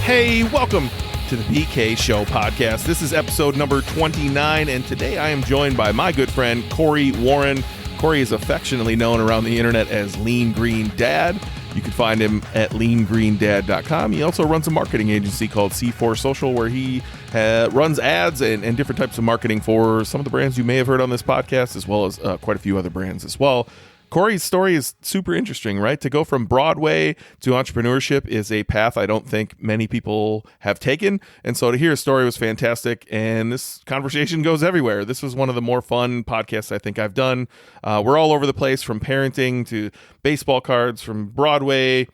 Hey, welcome to the BK Show podcast. This is episode number 29, and today I am joined by my good friend, Cory Warren. Cory is affectionately known around the internet as Lean Green Dad. You can find him at leangreendad.com. He also runs a marketing agency called C4 Social, where he runs ads and different types of marketing for some of the brands you may have heard on this podcast, as well as quite a few other brands as well. Cory's story is super interesting, right? To go from Broadway to entrepreneurship is a path I don't think many people have taken. And so to hear his story was fantastic. And this conversation goes everywhere. This was one of the more fun podcasts I think I've done. We're all over the place, from parenting to baseball cards, from Broadway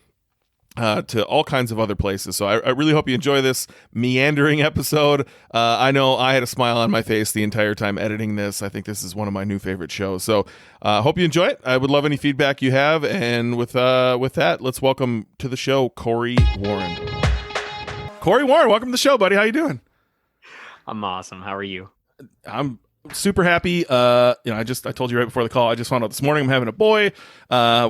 to all kinds of other places. So I really hope you enjoy this meandering episode. I know I had a smile on my face the entire time editing this. I think this is one of my new favorite shows. So hope you enjoy it. I would love any feedback you have. And with that, let's welcome to the show, Cory Warren. Cory Warren, welcome to the show, buddy. How you doing? I'm awesome. How are you? I'm super happy. I told you right before the call, I just found out this morning I'm having a boy,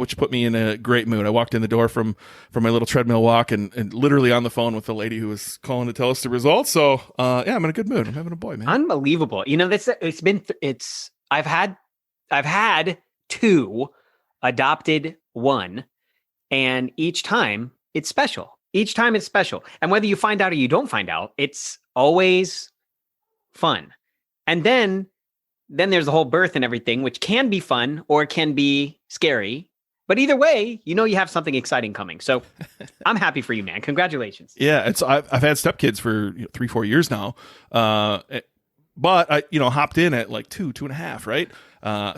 which put me in a great mood. I walked in the door from my little treadmill walk and literally on the phone with the lady who was calling to tell us the results. So I'm in a good mood. I'm having a boy, man. Unbelievable. You know, I've had two, adopted one, and each time it's special. And whether you find out or you don't find out, it's always fun. And then there's the whole birth and everything, which can be fun or it can be scary. But either way, you know you have something exciting coming. So I'm happy for you, man. Congratulations. Yeah, I've had stepkids for 3-4 years now. But I hopped in at like 2.5, right?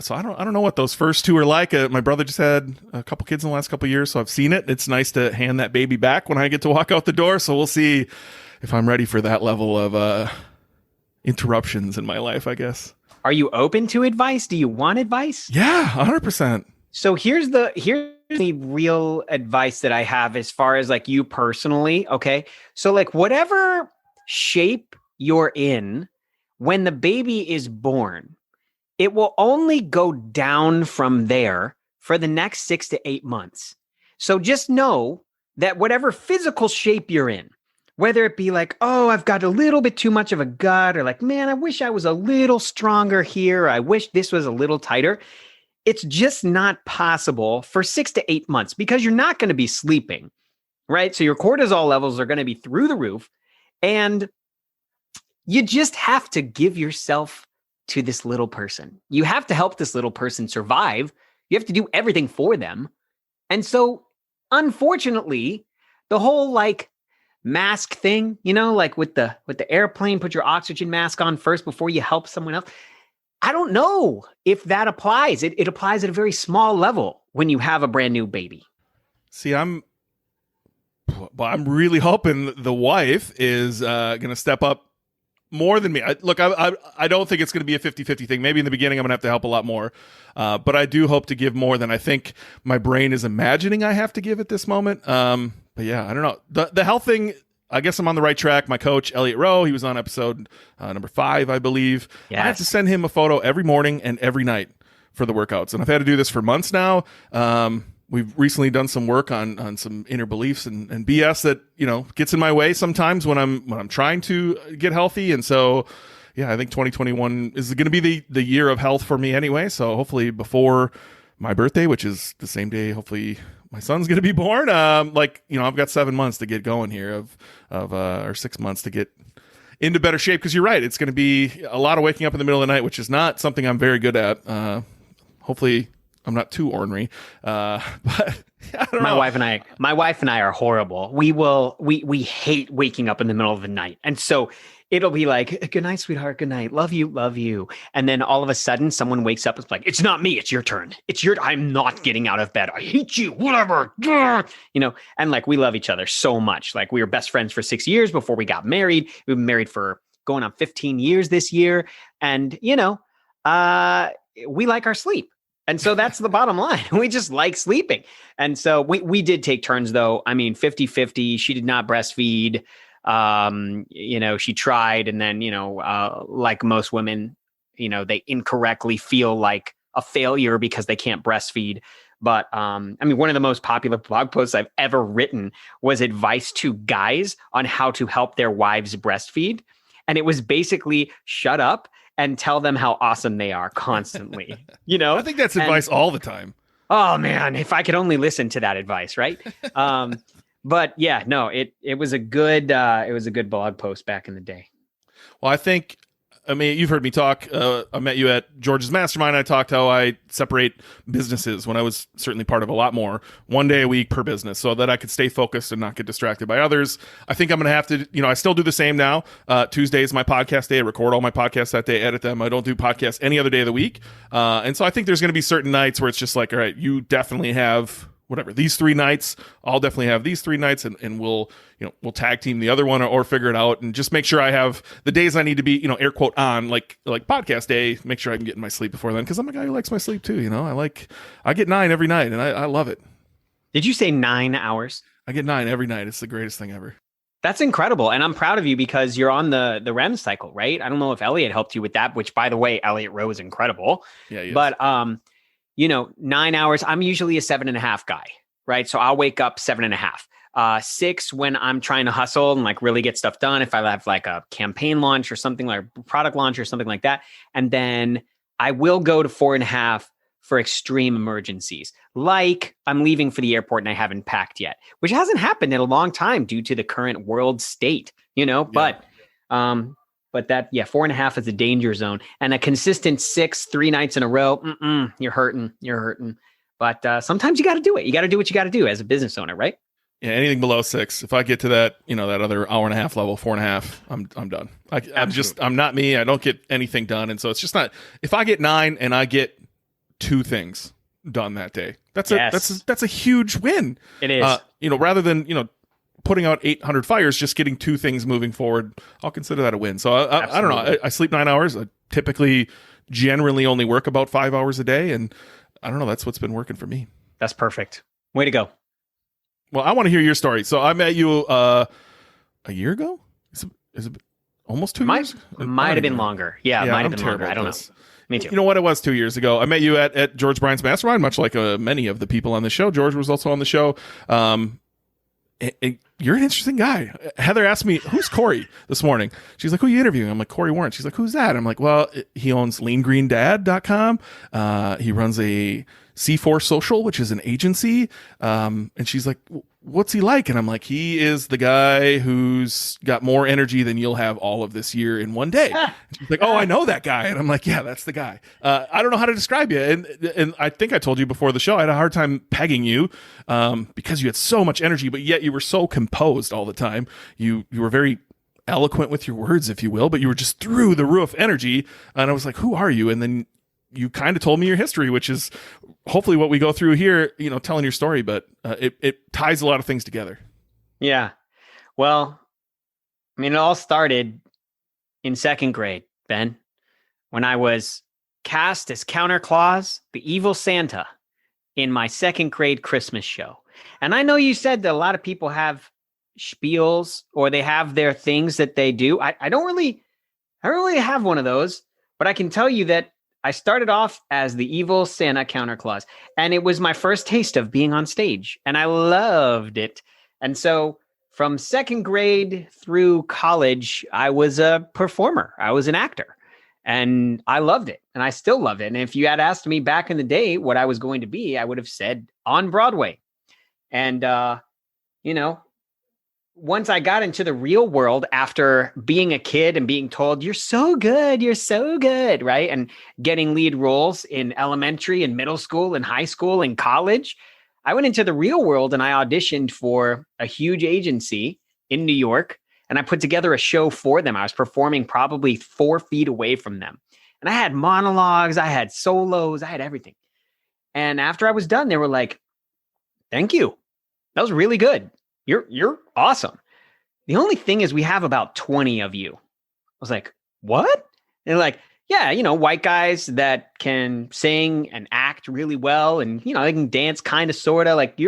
So I don't know what those first two are like. My brother just had a couple kids in the last couple of years, so I've seen it. It's nice to hand that baby back when I get to walk out the door. So we'll see if I'm ready for that level of interruptions in my life, I guess. Are you open to advice? Do you want advice? Yeah, 100%. So here's the real advice that I have as far as like you personally. Okay. So like whatever shape you're in when the baby is born, it will only go down from there for the next 6 to 8 months. So just know that whatever physical shape you're in, whether it be like, oh, I've got a little bit too much of a gut, or like, man, I wish I was a little stronger here. Or I wish this was a little tighter. It's just not possible for 6 to 8 months because you're not going to be sleeping, right? So your cortisol levels are going to be through the roof. And you just have to give yourself to this little person. You have to help this little person survive. You have to do everything for them. And so, unfortunately, the whole like mask thing, like with the airplane, put your oxygen mask on first before you help someone else. I don't know if that applies. It applies at a very small level when you have a brand new baby. See, I'm really hoping the wife is going to step up more than me. I don't think it's going to be a 50-50 thing. Maybe in the beginning I'm going to have to help a lot more. But I do hope to give more than I think my brain is imagining I have to give at this moment. But yeah, I don't know. The health thing, I guess I'm on the right track. My coach, Elliot Rowe, he was on episode number 5, I believe. Yes. I have to send him a photo every morning and every night for the workouts. And I've had to do this for months now. We've recently done some work on some inner beliefs and BS that, gets in my way sometimes when I'm trying to get healthy. And so, yeah, I think 2021 is going to be the year of health for me anyway. So hopefully before my birthday, which is the same day, hopefully my son's going to be born. I've got 7 months to get going here or 6 months to get into better shape. Cause you're right. It's going to be a lot of waking up in the middle of the night, which is not something I'm very good at. Hopefully I'm not too ornery. But I don't know. My wife and I are horrible. We hate waking up in the middle of the night. And so it'll be like, good night, sweetheart. Good night. Love you. Love you. And then all of a sudden someone wakes up. It's like, it's not me. It's your turn. I'm not getting out of bed. I hate you. Whatever. And like, we love each other so much. Like we were best friends for 6 years before we got married. We've been married for going on 15 years this year. And, we like our sleep. And so that's the bottom line. We just like sleeping. And so we did take turns though. I mean, 50-50. She did not breastfeed. She tried. And then, like most women, they incorrectly feel like a failure because they can't breastfeed. But I mean, one of the most popular blog posts I've ever written was advice to guys on how to help their wives breastfeed. And it was basically shut up and tell them how awesome they are constantly, I think that's advice all the time. Oh man, if I could only listen to that advice, right? But yeah, no, it was a good blog post back in the day. Well, I mean, you've heard me talk. I met you at George's Mastermind. I talked how I separate businesses when I was certainly part of a lot more, 1 day a week per business, so that I could stay focused and not get distracted by others. I think I'm going to have to, I still do the same now. Tuesday is my podcast day. I record all my podcasts that day, edit them. I don't do podcasts any other day of the week. And so I think there's going to be certain nights where it's just like, all right, you definitely have whatever these 3 nights. I'll definitely have these 3 nights, and we'll tag team the other one or figure it out, and just make sure I have the days I need to be air quote on, like podcast day. Make sure I can get in my sleep before then, because I'm a guy who likes my sleep too. I get 9 every night, and I love it. Did you say 9 hours? I get 9 every night. It's the greatest thing ever. That's incredible, and I'm proud of you because you're on the REM cycle, right? I don't know if Elliot helped you with that, which, by the way, Elliot Rowe is incredible. Yeah, he is. But 9 hours. I'm usually a 7.5 guy, right? So I'll wake up 7.5. 6 when I'm trying to hustle and like really get stuff done. If I have like a campaign launch or something, like a product launch or something like that. And then I will go to 4.5 for extreme emergencies. Like I'm leaving for the airport and I haven't packed yet, which hasn't happened in a long time due to the current world state, Yeah. But that, 4.5 is a danger zone, and a consistent 6, 3 nights in a row. You're hurting. But sometimes you got to do it. You got to do what you got to do as a business owner, right? Yeah, anything below 6. If I get to that, that other hour and a half level, 4.5, I'm done. I'm not me. I don't get anything done, and so it's just not. If I get 9 and I get 2 things done that day, that's a huge win. It is. Rather than putting out 800 fires, just getting 2 things moving forward, I'll consider that a win. So I don't know. I sleep 9 hours. I typically, generally only work about 5 hours a day, and I don't know. That's what's been working for me. That's perfect. Way to go. Well, I want to hear your story. So I met you a year ago. Is it almost 2 years? Might have been longer. Yeah, might have been longer. I don't know. Me too. You know what? It was 2 years ago. I met you at George Bryant's Mastermind, much like many of the people on the show. George was also on the show. You're an interesting guy. Heather asked me, who's Cory this morning? She's like, who are you interviewing? I'm like, Cory Warren. She's like, who's that? I'm like, well, he owns leangreendad.com. He runs a C4 Social, which is an agency. And she's like, what's he like? And I'm like, he is the guy who's got more energy than you'll have all of this year in one day. She's like, oh, I know that guy. And I'm like, yeah, that's the guy. I don't know how to describe you. And I think I told you before the show, I had a hard time pegging you because you had so much energy, but yet you were so composed all the time. You were very eloquent with your words, if you will, but you were just through the roof energy. And I was like, who are you? And then you kind of told me your history, which is hopefully what we go through here, telling your story, but it ties a lot of things together. Yeah. Well, I mean, it all started in 2nd grade, Ben, when I was cast as Counter Claus, the evil Santa, in my 2nd grade Christmas show. And I know you said that a lot of people have spiels or they have their things that they do. I don't really have one of those, but I can tell you that I started off as the evil Santa Counter Claus, and it was my first taste of being on stage, and I loved it. And so from 2nd grade through college, I was a performer. I was an actor, and I loved it, and I still love it. And if you had asked me back in the day what I was going to be, I would have said on Broadway. And, once I got into the real world after being a kid and being told, you're so good, right? And getting lead roles in elementary and middle school and high school and college, I went into the real world and I auditioned for a huge agency in New York, and I put together a show for them. I was performing probably 4 feet away from them. And I had monologues, I had solos, I had everything. And after I was done, they were like, thank you. That was really good. You're awesome. The only thing is we have about 20 of you. I was like, what? And they're like, yeah, white guys that can sing and act really well. And, they can dance kind of, sort of like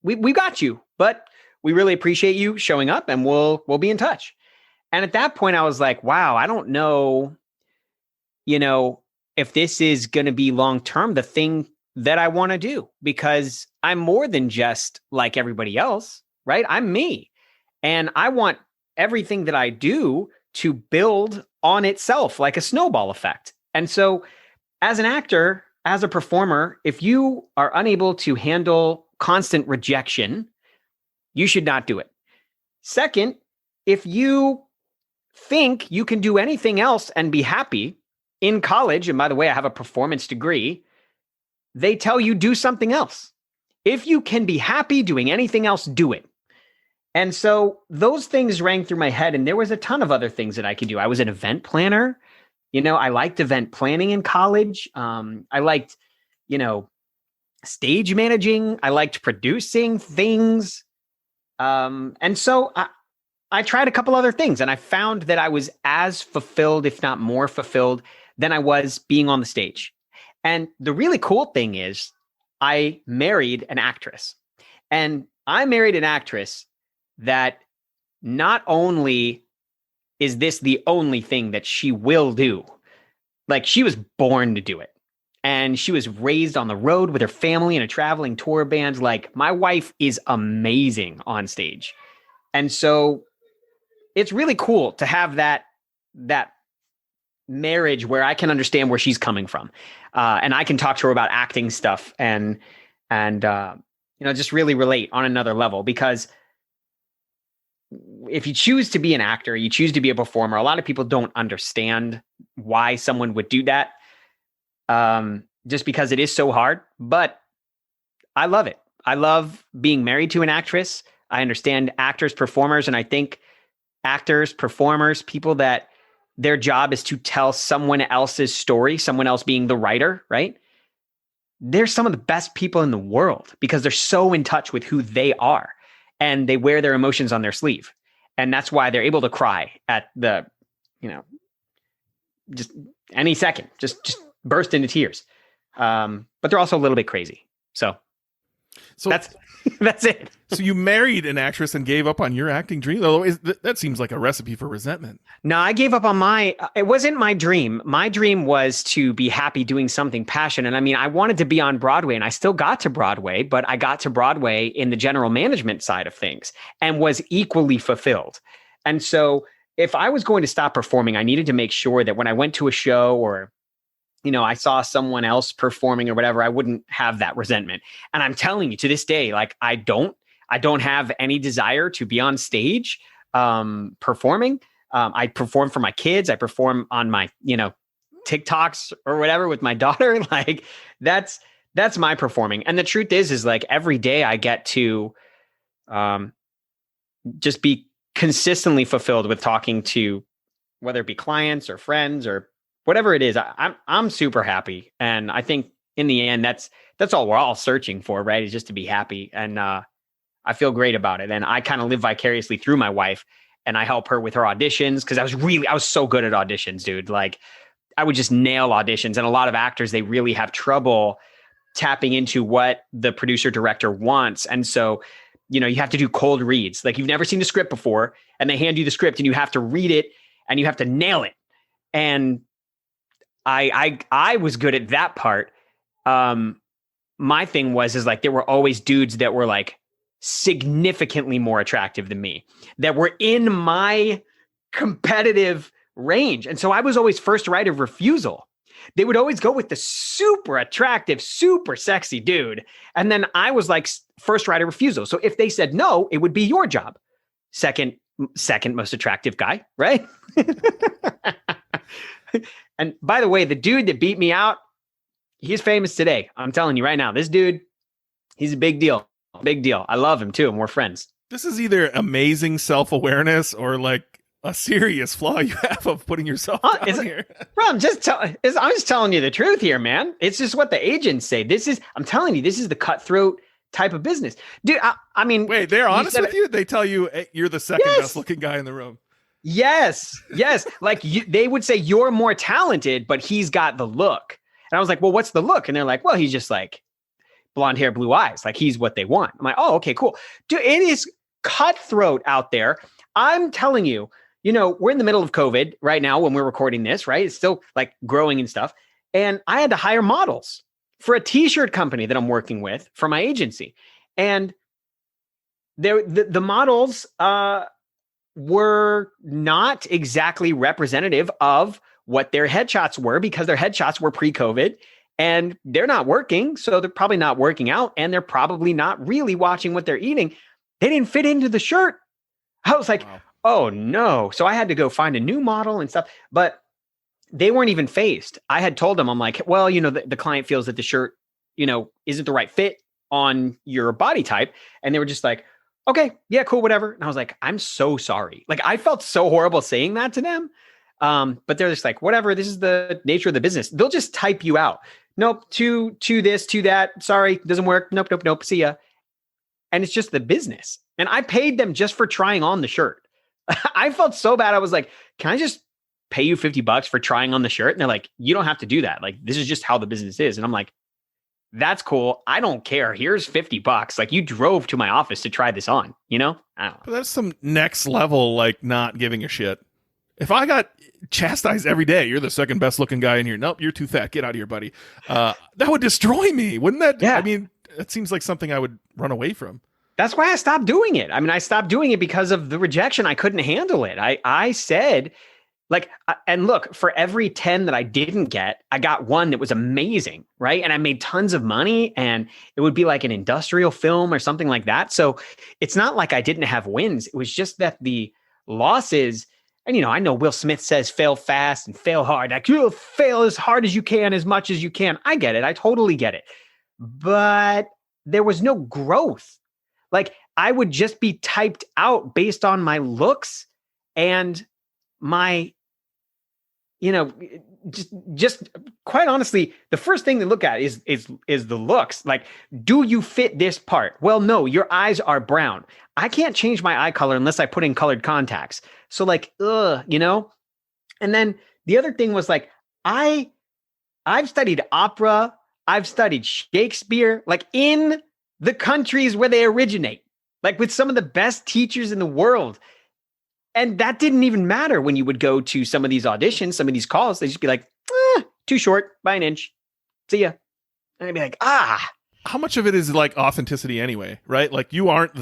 we got you, but we really appreciate you showing up and we'll be in touch. And at that point I was like, wow, I don't know, if this is going to be long-term. The thing that I want to do because I'm more than just like everybody else, right? I'm me. And I want everything that I do to build on itself like a snowball effect. And so, as an actor, as a performer, if you are unable to handle constant rejection, you should not do it. Second, if you think you can do anything else and be happy in college, and by the way, I have a performance degree, they tell you do something else. If you can be happy doing anything else, do it. And so those things rang through my head, and there was a ton of other things that I could do. I was an event planner. I liked event planning in college. I liked, stage managing. I liked producing things. And so I tried a couple other things, and I found that I was as fulfilled, if not more fulfilled, than I was being on the stage. And the really cool thing is I married an actress, and I married an actress that not only is this the only thing that she will do, like she was born to do it. And she was raised on the road with her family in a traveling tour band. Like, my wife is amazing on stage. And so it's really cool to have that marriage where I can understand where she's coming from. And I can talk to her about acting stuff and just really relate on another level, because if you choose to be an actor, you choose to be a performer, a lot of people don't understand why someone would do that. Just because it is so hard, but I love it. I love being married to an actress. I understand actors, performers, and I think actors, performers, people that their job is to tell someone else's story, someone else being the writer, right? They're some of the best people in the world because they're so in touch with who they are, and they wear their emotions on their sleeve. And that's why they're able to cry at the, just any second, just burst into tears. But they're also a little bit crazy. So that's that's it. So you married an actress and gave up on your acting dream? Otherwise, that seems like a recipe for resentment. No, I gave up on it wasn't my dream. My dream was to be happy doing something passionate. And I mean, I wanted to be on Broadway, and I still got to Broadway, but I got to Broadway in the general management side of things and was equally fulfilled. And so if I was going to stop performing, I needed to make sure that when I went to a show or I saw someone else performing or whatever, I wouldn't have that resentment. And I'm telling you, to this day, like I don't have any desire to be on stage performing. I perform for my kids. I perform on my, TikToks or whatever with my daughter. Like that's my performing. And the truth is like every day I get to just be consistently fulfilled with talking to, whether it be clients or friends or whatever it is. I'm super happy. And I think in the end, that's all we're all searching for, right? Is just to be happy. And I feel great about it. And I kind of live vicariously through my wife, and I help her with her auditions. Cause I was so good at auditions, dude. Like I would just nail auditions. And a lot of actors, they really have trouble tapping into what the producer director wants. And so, you have to do cold reads. Like you've never seen the script before, and they hand you the script and you have to read it and you have to nail it. And I was good at that part. My thing is like there were always dudes that were like significantly more attractive than me, that were in my competitive range. And so I was always first right of refusal. They would always go with the super attractive, super sexy dude. And then I was like first right of refusal. So if they said no, it would be your job. Second most attractive guy, right? And by the way, the dude that beat me out, he's famous today. I'm telling you right now, this dude, he's a big deal. Big deal. I love him too, and we're friends. This is either amazing self-awareness or like a serious flaw you have of putting yourself down here. Bro, I'm just telling you the truth here, man. It's just what the agents say. I'm telling you, this is the cutthroat type of business. Dude, I mean. Wait, they're honest with you? They tell you you're the second best looking guy in the room. Yes. Like they would say you're more talented, but he's got the look. And I was like, well, what's the look? And they're like, well, he's just like blonde hair, blue eyes. Like he's what they want. I'm like, oh, okay, cool. Dude, it is cutthroat out there. I'm telling you, we're in the middle of COVID right now when we're recording this, right? It's still like growing and stuff. And I had to hire models for a t-shirt company that I'm working with for my agency. And the models were not exactly representative of what their headshots were, because their headshots were pre-COVID and they're not working. So they're probably not working out, and they're probably not really watching what they're eating. They didn't fit into the shirt. I was like, wow. Oh no. So I had to go find a new model and stuff, but they weren't even phased. I had told them, I'm like, well, the client feels that the shirt, isn't the right fit on your body type. And they were just like, okay, yeah, cool, whatever. And I was like, I'm so sorry. Like, I felt so horrible saying that to them. But they're just like, whatever, this is the nature of the business. They'll just type you out. Nope, to this, to that. Sorry, doesn't work. Nope. See ya. And it's just the business. And I paid them just for trying on the shirt. I felt so bad. I was like, can I just pay you $50 for trying on the shirt? And they're like, you don't have to do that. Like, this is just how the business is. And I'm like, that's cool. I don't care. Here's $50. Like, you drove to my office to try this on, I don't know. But that's some next level, like, not giving a shit. If I got chastised every day, you're the second best looking guy in here. Nope, you're too fat. Get out of here, buddy. That would destroy me. Wouldn't that? Yeah. I mean, it seems like something I would run away from. That's why I stopped doing it. I mean, I stopped doing it because of the rejection. I couldn't handle it. I said, like, and look, for every 10 that I didn't get, I got one that was amazing, right? And I made tons of money, and it would be like an industrial film or something like that. So it's not like I didn't have wins. It was just that the losses, and I know Will Smith says fail fast and fail hard. Like, you'll fail as hard as you can, as much as you can. I get it. I totally get it. But there was no growth. Like, I would just be typed out based on my looks and my, just quite honestly, the first thing to look at is the looks. Like, do you fit this part? Well, no, your eyes are brown. I can't change my eye color unless I put in colored contacts. So like, And then the other thing was like, I've studied opera. I've studied Shakespeare, like in the countries where they originate, like with some of the best teachers in the world. And that didn't even matter when you would go to some of these auditions, some of these calls. They'd just be like, too short by an inch. See ya. And I'd be like, How much of it is like authenticity anyway, right? Like, you aren't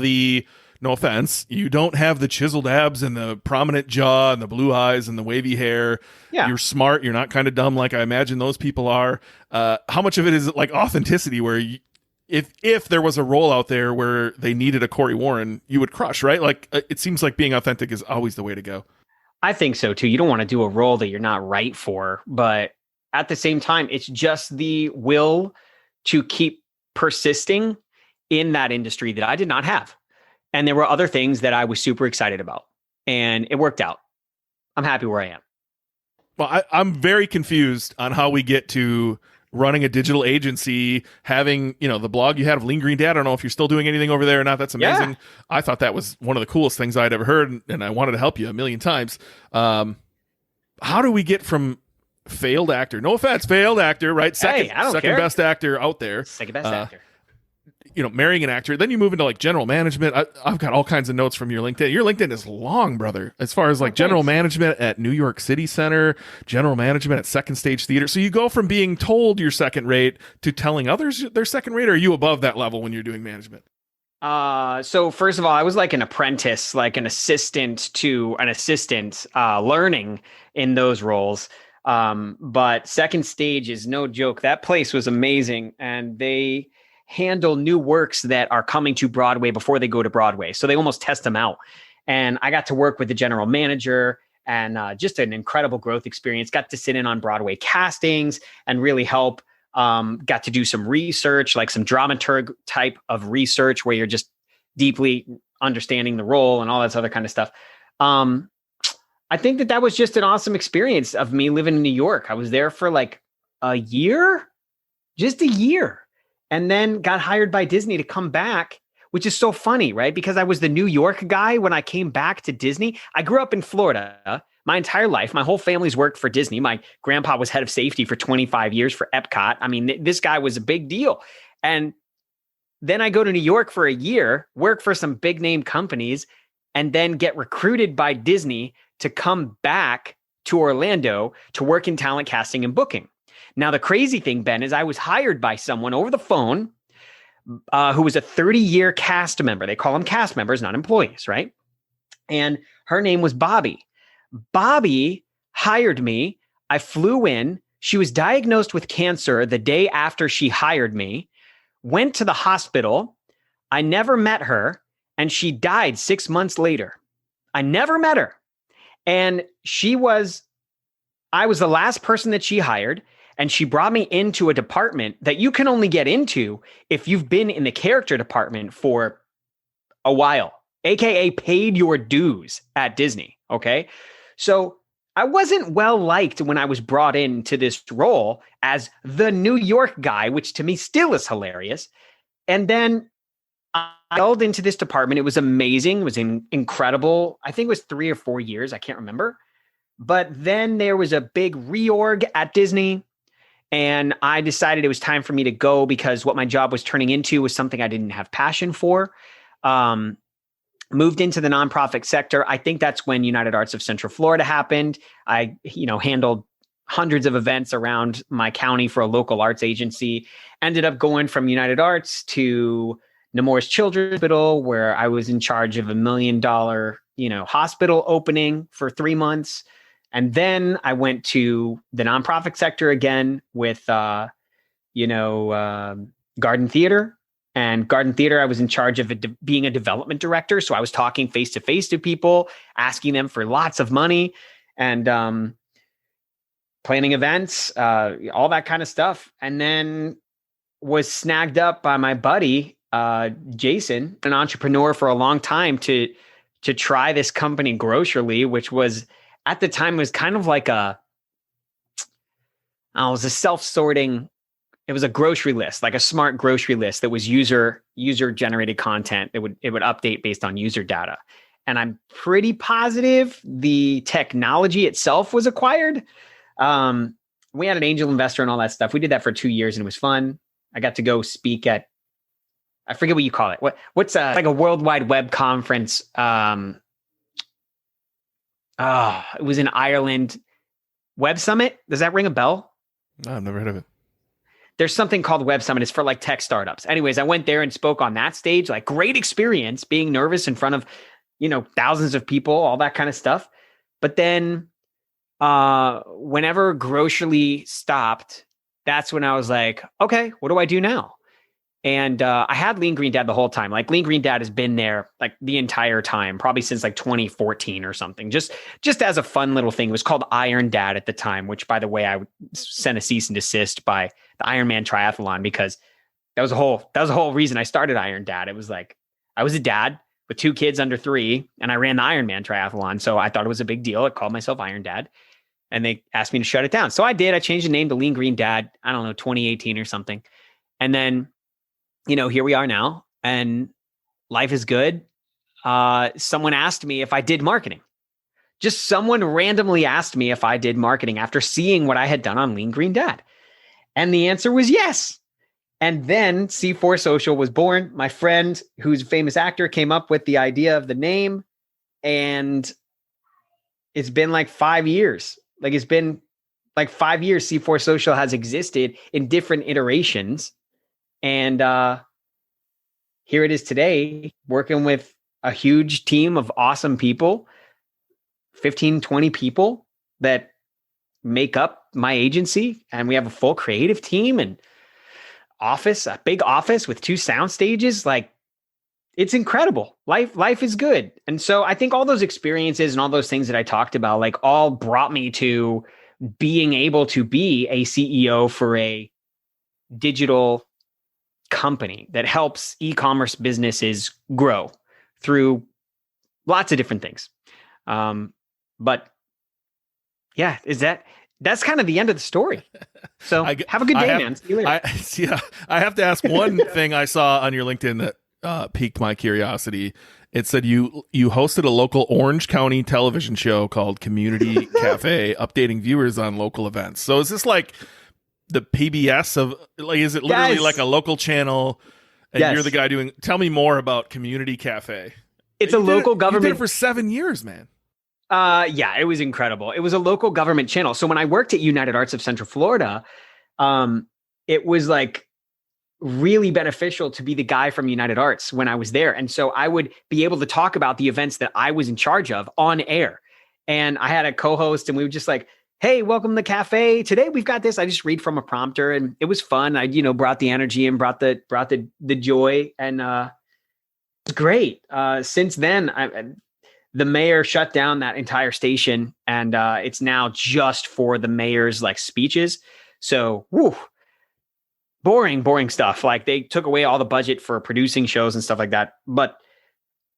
no offense, you don't have the chiseled abs and the prominent jaw and the blue eyes and the wavy hair. Yeah. You're smart. You're not kind of dumb like I imagine those people are. How much of it is like authenticity where if there was a role out there where they needed a Cory Warren, you would crush, right? Like, it seems like being authentic is always the way to go. I think so too. You don't want to do a role that you're not right for, but at the same time, it's just the will to keep persisting in that industry that I did not have. And there were other things that I was super excited about, and it worked out. I'm happy where I am. Well, I'm very confused on how we get to running a digital agency, having, the blog you had of Lean Green Dad. I don't know if you're still doing anything over there or not. That's amazing. Yeah. I thought that was one of the coolest things I'd ever heard, and I wanted to help you a million times. How do we get from failed actor, no offense, failed actor, right? Second best actor out there. Second best actor. Marrying an actor, then you move into like general management. I've got all kinds of notes from your LinkedIn. Your LinkedIn is long, brother, as far as like general management at New York City Center, general management at Second Stage Theater. So you go from being told you're second rate to telling others they're second rate, or are you above that level when you're doing management? So first of all, I was like an apprentice, like an assistant to an assistant, learning in those roles. But Second Stage is no joke. That place was amazing, and they handle new works that are coming to Broadway before they go to Broadway. So they almost test them out. And I got to work with the general manager, and just an incredible growth experience. Got to sit in on Broadway castings and really help. Got to do some research, like some dramaturg type of research where you're just deeply understanding the role and all that other kind of stuff. I think that was just an awesome experience of me living in New York. I was there for like just a year. And then got hired by Disney to come back, which is so funny, right? Because I was the New York guy when I came back to Disney. I grew up in Florida my entire life. My whole family's worked for Disney. My grandpa was head of safety for 25 years for Epcot. I mean, this guy was a big deal. And then I go to New York for a year, work for some big name companies, and then get recruited by Disney to come back to Orlando to work in talent casting and booking. Now, the crazy thing, Ben, is I was hired by someone over the phone who was a 30-year cast member. They call them cast members, not employees, right? And her name was Bobby. Bobby hired me. I flew in. She was diagnosed with cancer the day after she hired me, went to the hospital. I never met her, and she died 6 months later. I never met her. And I was the last person that she hired, and she brought me into a department that you can only get into if you've been in the character department for a while, AKA paid your dues at Disney, okay? So I wasn't well liked when I was brought into this role as the New York guy, which to me still is hilarious. And then I delved into this department. It was amazing. It was incredible. I think it was 3 or 4 years. I can't remember. But then there was a big reorg at Disney, and I decided it was time for me to go because what my job was turning into was something I didn't have passion for. Moved into the nonprofit sector. I think that's when United Arts of Central Florida happened. I, handled hundreds of events around my county for a local arts agency. Ended up going from United Arts to Nemours Children's Hospital, where I was in charge of $1 million, hospital opening for 3 months. And then I went to the nonprofit sector again with, Garden Theater. And Garden Theater, I was in charge of being a development director. So I was talking face to face to people, asking them for lots of money and planning events, all that kind of stuff. And then was snagged up by my buddy, Jason, an entrepreneur for a long time to try this company, Grocerly, which was at the time was kind of like it was a self-sorting. It was a grocery list, like a smart grocery list that was user generated content that would update based on user data. And I'm pretty positive the technology itself was acquired. We had an angel investor and all that stuff. We did that for 2 years and it was fun. I got to go speak at, I forget what you call it. What's like a World Wide Web conference? It was in Ireland. Web Summit. Does that ring a bell? No, I've never heard of it. There's something called Web Summit. It's for like tech startups. Anyways, I went there and spoke on that stage, like great experience being nervous in front of, thousands of people, all that kind of stuff. But then whenever Grocerly stopped, that's when I was like, okay, what do I do now? And I had Lean Green Dad the whole time. Like Lean Green Dad has been there like the entire time, probably since like 2014 or something, just as a fun little thing. It was called Iron Dad at the time, which by the way, I sent a cease and desist by the Ironman triathlon because that was the whole reason I started Iron Dad. It was like, I was a dad with 2 kids under 3 and I ran the Ironman triathlon. So I thought it was a big deal. I called myself Iron Dad and they asked me to shut it down. So I did. I changed the name to Lean Green Dad, I don't know, 2018 or something. And then here we are now and life is good. Someone asked me if I did marketing. Just someone randomly asked me if I did marketing after seeing what I had done on Lean Green Dad. And the answer was yes. And then C4 Social was born. My friend, who's a famous actor, came up with the idea of the name. And it's been like 5 years. Like it's been like 5 years C4 Social has existed in different iterations. And here it is today, working with a huge team of awesome people, 15, 20 people that make up my agency. And we have a full creative team and a big office with 2 sound stages. Like it's incredible. Life is good. And so I think all those experiences and all those things that I talked about, like all brought me to being able to be a CEO for a digital company that helps e-commerce businesses grow through lots of different things. But yeah, that's kind of the end of the story. So have a good day, man. See you later. I have to ask one thing I saw on your LinkedIn that piqued my curiosity. It said you hosted a local Orange County television show called Community Cafe, updating viewers on local events. So is this like the PBS of, like, is it literally like a local channel and you're the guy doing, tell me more about Community Cafe. It's a local government. You did it for 7 years, man. Yeah, it was incredible. It was a local government channel. So when I worked at United Arts of Central Florida, it was like really beneficial to be the guy from United Arts when I was there. And so I would be able to talk about the events that I was in charge of on air. And I had a co-host and we were just like, hey, welcome to the cafe. Today we've got this. I just read from a prompter and it was fun. I, brought the energy and brought the joy and it's great. Since then, the mayor shut down that entire station and it's now just for the mayor's like speeches. So, boring stuff. Like they took away all the budget for producing shows and stuff like that. But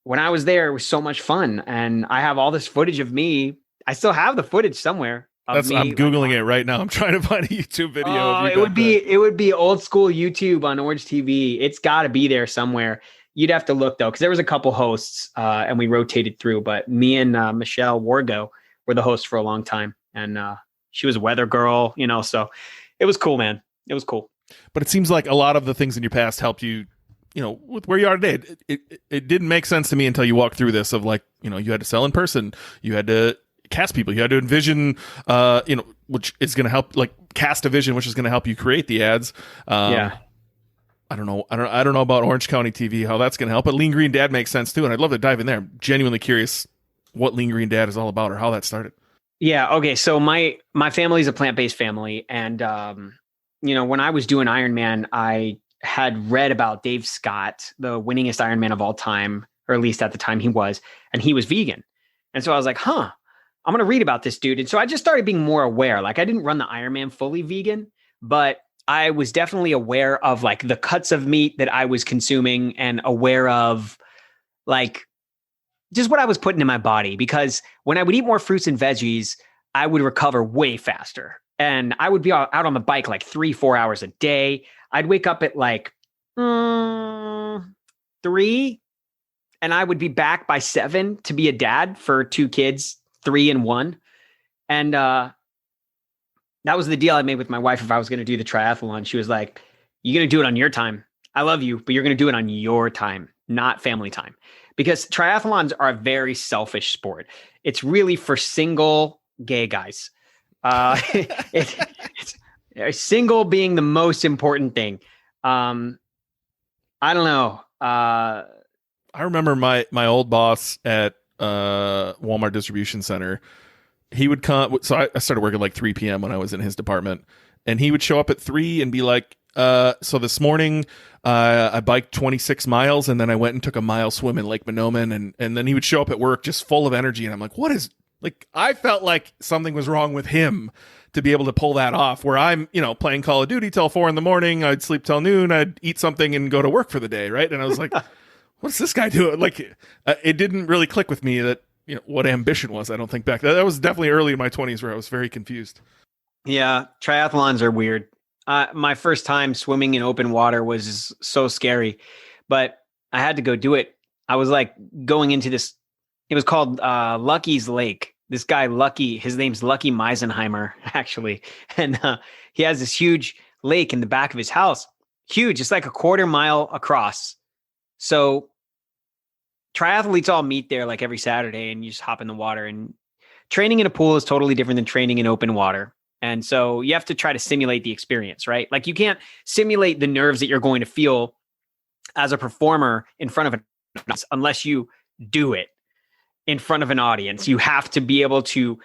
when I was there, it was so much fun. And I have all this footage of me. I still have the footage somewhere. I'm Googling it right now. I'm trying to find a YouTube video. It would be old school YouTube on Orange TV. It's got to be there somewhere. You'd have to look though, because there was a couple hosts and we rotated through. But me and Michelle Wargo were the hosts for a long time, and she was a weather girl, So it was cool, man. It was cool. But it seems like a lot of the things in your past helped you, with where you are today. It didn't make sense to me until you walked through this of like, you had to sell in person, you had to cast people, you had to envision, which is going to help, like cast a vision, which is going to help you create the ads. I don't know about Orange County TV, how that's going to help, but Lean Green Dad makes sense too. And I'd love to dive in there. I'm genuinely curious what Lean Green Dad is all about or how that started. Yeah. Okay. So my family is a plant-based family. And, when I was doing Ironman, I had read about Dave Scott, the winningest Ironman of all time, or at least at the time he was, and he was vegan. And so I was like, I'm going to read about this dude. And so I just started being more aware. Like I didn't run the Ironman fully vegan, but I was definitely aware of like the cuts of meat that I was consuming and aware of like just what I was putting in my body, because when I would eat more fruits and veggies, I would recover way faster. And I would be out on the bike like 3-4 hours a day. I'd wake up at like 3 and I would be back by 7 to be a dad for 2 kids, 3 and 1. And that was the deal I made with my wife. If I was going to do the triathlon, she was like, you're going to do it on your time. I love you, but you're going to do it on your time, not family time. Because triathlons are a very selfish sport. It's really for single gay guys. It's single being the most important thing. I don't know. I remember my old boss at Walmart distribution center. He would come. So I started working like 3 p.m. when I was in his department, and he would show up at 3 and be like, so this morning I biked 26 miles and then I went and took a mile swim in Lake Monoman, and then he would show up at work just full of energy, and I'm like, what is, like, I felt like something was wrong with him to be able to pull that off, where I'm, playing Call of Duty till 4 a.m. I'd sleep till noon, I'd eat something and go to work for the day. Right. And I was like, what's this guy doing? Like, it didn't really click with me that, what ambition was. I don't think back. That was definitely early in my 20s where I was very confused. Yeah. Triathlons are weird. My first time swimming in open water was so scary, but I had to go do it. I was like going into this, it was called Lucky's Lake. This guy, Lucky, his name's Lucky Meisenheimer, actually. And he has this huge lake in the back of his house. Huge. It's like a 1/4 mile across. So triathletes all meet there like every Saturday and you just hop in the water. And training in a pool is totally different than training in open water. And so you have to try to simulate the experience, right? Like you can't simulate the nerves that you're going to feel as a performer in front of an audience unless you do it in front of an audience. You have to be able to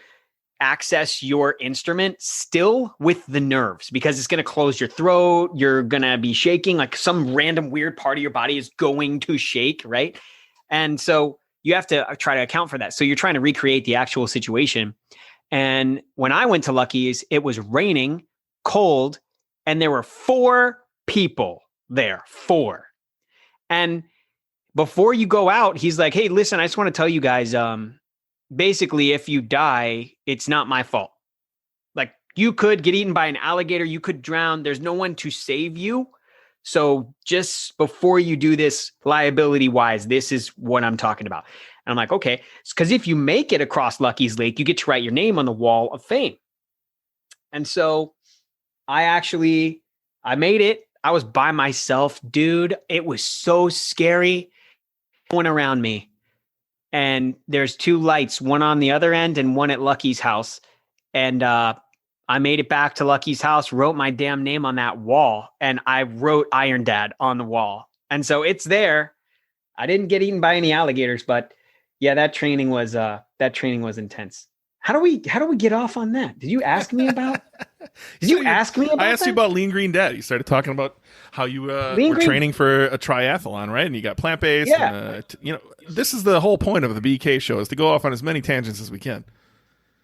access your instrument still with the nerves, because it's going to close your throat. You're going to be shaking, like some random weird part of your body is going to shake, right? And so you have to try to account for that. So you're trying to recreate the actual situation. And when I went to Lucky's, it was raining, cold, and there were 4 people there, 4. And before you go out, he's like, hey, listen, I just want to tell you guys, basically, if you die, it's not my fault. Like, you could get eaten by an alligator, you could drown. There's no one to save you. So just before you do this, liability wise, this is what I'm talking about. And I'm like, okay, because if you make it across Lucky's Lake, you get to write your name on the wall of fame. And so I made it. I was by myself, dude. It was so scary. One around me, and there's 2 lights, one on the other end and one at Lucky's house. And I made it back to Lucky's house, wrote my damn name on that wall, and I wrote Iron Dad on the wall. And so it's there. I didn't get eaten by any alligators, but yeah, that training was intense. How do we get off on that? Did you ask me about? I asked you about Lean Green Dad. You started talking about how you were training for a triathlon, right? And you got plant-based. Yeah. And, this is the whole point of the BK show, is to go off on as many tangents as we can.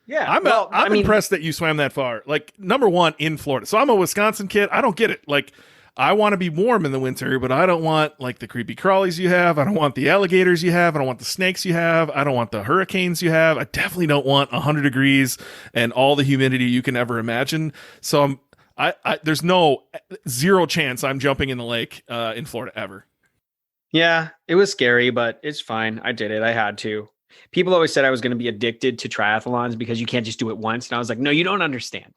Yeah. I'm impressed that you swam that far. Like, number one, in Florida. So I'm a Wisconsin kid. I don't get it. Like, I want to be warm in the winter, but I don't want like the creepy crawlies you have. I don't want the alligators you have. I don't want the snakes you have. I don't want the hurricanes you have. I definitely don't want 100 degrees and all the humidity you can ever imagine. So there's zero chance I'm jumping in the lake in Florida ever. Yeah, it was scary, but it's fine. I did it. I had to. People always said I was going to be addicted to triathlons because you can't just do it once. And I was like, no, you don't understand.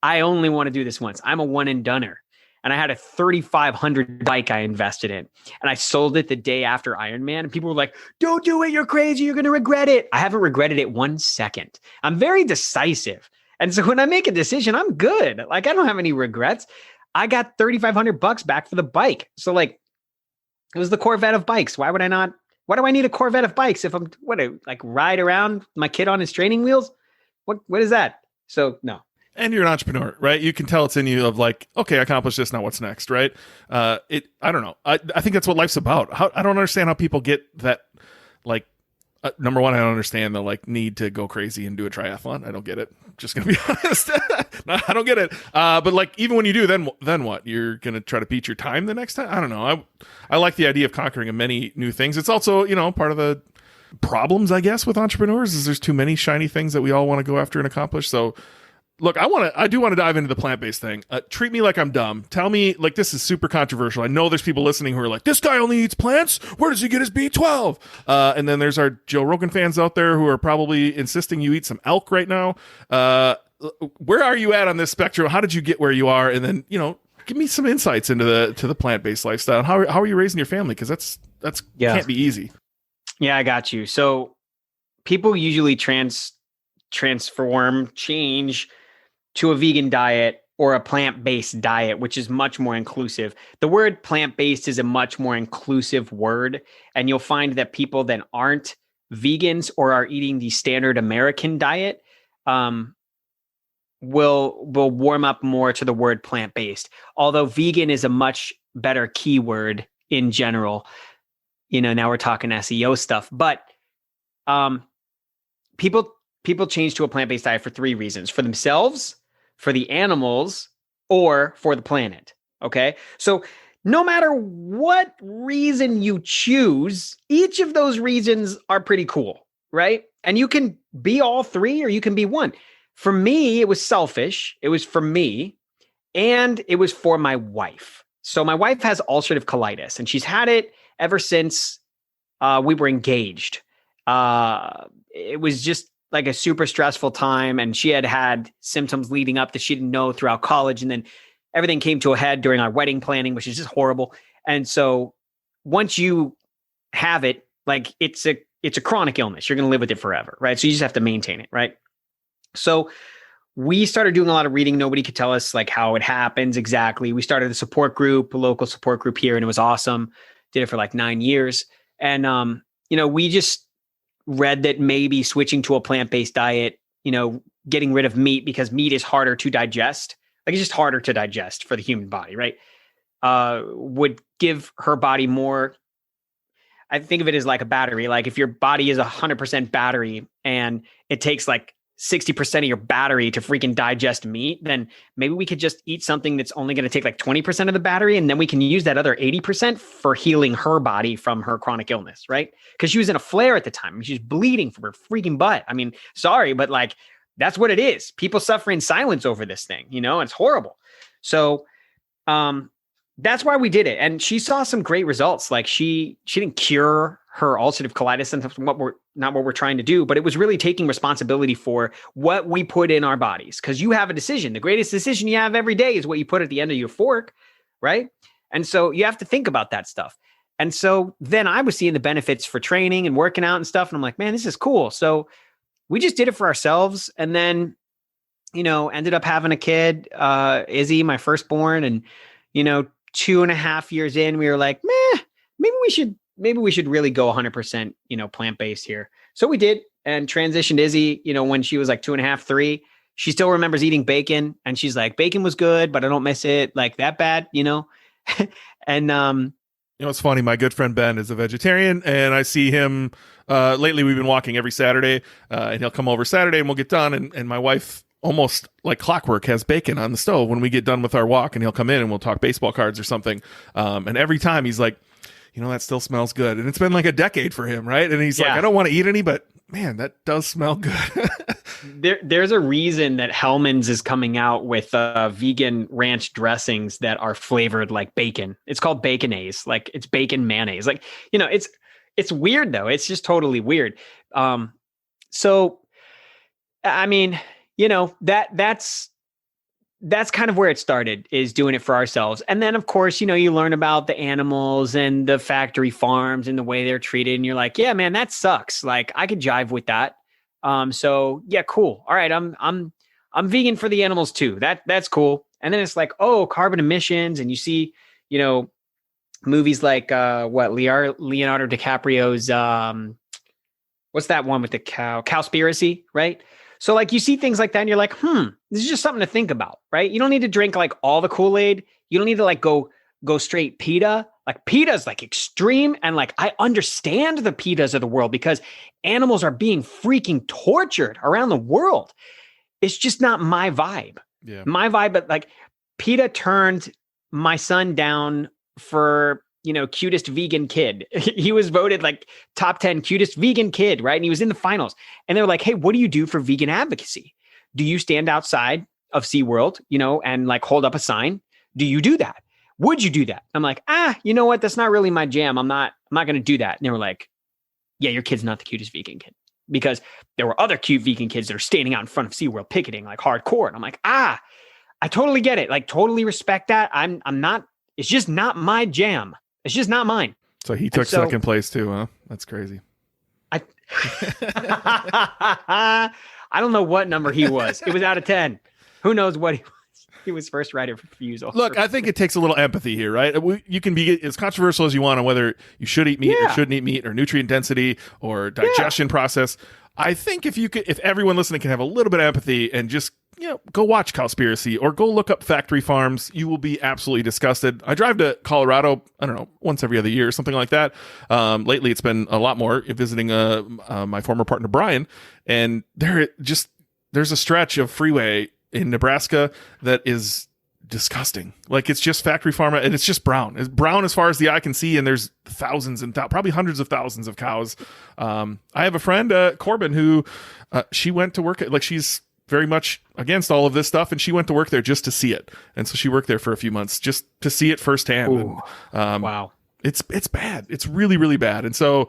I only want to do this once. I'm a one and doneer. And I had a 3,500 bike I invested in, and I sold it the day after Ironman. And people were like, don't do it. You're crazy. You're going to regret it. I haven't regretted it 1 second. I'm very decisive. And so when I make a decision, I'm good. Like, I don't have any regrets. I got $3,500 back for the bike. So like, it was the Corvette of bikes. Why do I need a Corvette of bikes if I'm ride around my kid on his training wheels? What is that? So no. And you're an entrepreneur, right? You can tell it's in you of like, okay, I accomplished this. Now what's next, right? I don't know. I think that's what life's about. I don't understand how people get that. Like, number one, I don't understand the like need to go crazy and do a triathlon. I don't get it. Just gonna be honest. No, I don't get it. But like, even when you do, then what? You're gonna try to beat your time the next time? I don't know. I like the idea of conquering many new things. It's also, part of the problems, I guess, with entrepreneurs is there's too many shiny things that we all want to go after and accomplish. So. Look, I do want to dive into the plant-based thing. Treat me like I'm dumb. Tell me, like, this is super controversial. I know there's people listening who are like, this guy only eats plants? Where does he get his B12? And then there's our Joe Rogan fans out there who are probably insisting you eat some elk right now. Where are you at on this spectrum? How did you get where you are? And then, give me some insights into the plant-based lifestyle. How are you raising your family? Because that's can't be easy. Yeah, I got you. So people usually change to a vegan diet or a plant-based diet, which is much more inclusive. The word plant-based is a much more inclusive word. And you'll find that people that aren't vegans or are eating the standard American diet will warm up more to the word plant-based. Although vegan is a much better keyword in general. Now we're talking SEO stuff, but people change to a plant-based diet for 3 reasons: for themselves, for the animals, or for the planet. Okay. So no matter what reason you choose, each of those reasons are pretty cool, right? And you can be all 3 or you can be one. For me, it was selfish. It was for me, and it was for my wife. So my wife has ulcerative colitis, and she's had it ever since we were engaged. It was just like a super stressful time, and she had symptoms leading up that she didn't know throughout college. And then everything came to a head during our wedding planning, which is just horrible. And so once you have it, like it's a chronic illness, you're going to live with it forever. Right. So you just have to maintain it. Right. So we started doing a lot of reading. Nobody could tell us like how it happens exactly. We started a local support group here, and it was awesome. Did it for like 9 years. And, we just read that maybe switching to a plant-based diet, getting rid of meat, because meat is harder to digest. Like, it's just harder to digest for the human body, right? Would give her body more. I think of it as like a battery. Like if your body is 100% battery and it takes like 60% of your battery to freaking digest meat, then maybe we could just eat something that's only going to take like 20% of the battery. And then we can use that other 80% for healing her body from her chronic illness, right? Because she was in a flare at the time. She was bleeding from her freaking butt. I mean, sorry, but like, that's what it is. People suffer in silence over this thing, it's horrible. So that's why we did it. And she saw some great results. Like she didn't cure her ulcerative colitis, and that's not what we're trying to do, but it was really taking responsibility for what we put in our bodies. Because you have a decision. The greatest decision you have every day is what you put at the end of your fork, right? And so you have to think about that stuff. And so then I was seeing the benefits for training and working out and stuff. And I'm like, man, this is cool. So we just did it for ourselves. And then ended up having a kid, Izzy, my firstborn. And, 2.5 years in, we were like, meh, maybe we should really go 100%, plant-based here. So we did, and transitioned Izzy, when she was like 2.5, 3. She still remembers eating bacon, and she's like, bacon was good, but I don't miss it like that bad, and, it's funny. My good friend Ben is a vegetarian, and I see him, lately we've been walking every Saturday, and he'll come over Saturday and we'll get done. And my wife, almost like clockwork, has bacon on the stove when we get done with our walk, and he'll come in and we'll talk baseball cards or something. And every time he's like, that still smells good. And it's been like a decade for him, right? And he's like, I don't want to eat any, but man, that does smell good. There's a reason that Hellman's is coming out with vegan ranch dressings that are flavored like bacon. It's called Baconaise. Like, it's bacon mayonnaise. Like, it's weird though. It's just totally weird. So, I mean, that's kind of where it started, is doing it for ourselves. And then of course, you learn about the animals and the factory farms and the way they're treated. And you're like, yeah, man, that sucks. Like, I could jive with that. So yeah, cool. All right. I'm vegan for the animals too. That's cool. And then it's like, oh, carbon emissions. And you see, movies like, Leonardo DiCaprio's, what's that one with the Cowspiracy, right? So like, you see things like that and you're like, this is just something to think about, right? You don't need to drink like all the Kool-Aid. You don't need to like go straight PETA. Like, PETA's like extreme. And like, I understand the PETAs of the world because animals are being freaking tortured around the world. It's just not my vibe. Yeah. My vibe, but like, PETA turned my son down for, cutest vegan kid. He was voted like top 10 cutest vegan kid, right? And he was in the finals. And they were like, hey, what do you do for vegan advocacy? Do you stand outside of SeaWorld, and like hold up a sign? Do you do that? Would you do that? I'm like, you know what? That's not really my jam. I'm not going to do that. And they were like, yeah, your kid's not the cutest vegan kid, because there were other cute vegan kids that are standing out in front of SeaWorld picketing like hardcore. And I'm like, I totally get it. Like, totally respect that. I'm not, it's just not my jam. It's just not mine. So he took second place too, huh? That's crazy. I don't know what number he was. It was out of 10. Who knows what he was? He was first right of refusal. Look, I think it takes a little empathy here, right? You can be as controversial as you want on whether you should eat meat or shouldn't eat meat, or nutrient density or digestion process. I think if everyone listening can have a little bit of empathy and just, go watch Cowspiracy or go look up factory farms, you will be absolutely disgusted. I drive to Colorado, I don't know, once every other year, something like that. Lately, it's been a lot more, visiting my former partner, Brian. And there's a stretch of freeway in Nebraska that is disgusting. Like, it's just factory farm, and it's just brown. It's brown as far as the eye can see, and there's thousands and probably hundreds of thousands of cows. I have a friend, Corbin, who she went to work at, like, she's very much against all of this stuff, and she went to work there just to see it. And so she worked there for a few months just to see it firsthand. And, wow. It's bad. It's really, really bad. And so,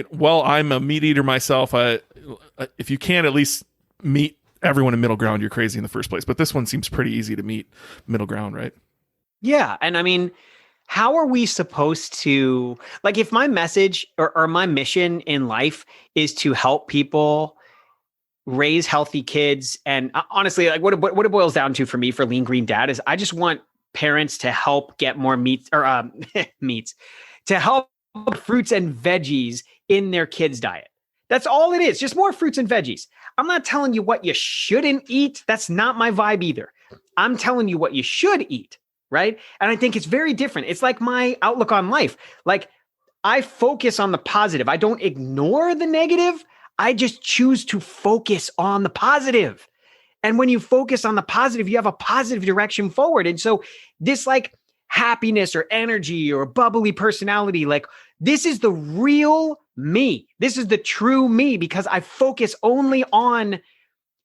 while I'm a meat eater myself, if you can at least meet everyone in middle ground, you're crazy in the first place. But this one seems pretty easy to meet middle ground, right? Yeah. And I mean, how are we supposed to, like, if my message or my mission in life is to help people raise healthy kids, and honestly, like, what it boils down to for me, for Lean Green Dad, is I just want parents to help get more meats, or meats, to help fruits and veggies in their kids' diet. That's all it is. Just more fruits and veggies. I'm not telling you what you shouldn't eat. That's not my vibe either. I'm telling you what you should eat, right? And I think it's very different. It's like my outlook on life. Like, I focus on the positive. I don't ignore the negative. I just choose to focus on the positive. And when you focus on the positive, you have a positive direction forward. And so this, like, happiness or energy or bubbly personality, like, this is the real me. This is the true me, because I focus only on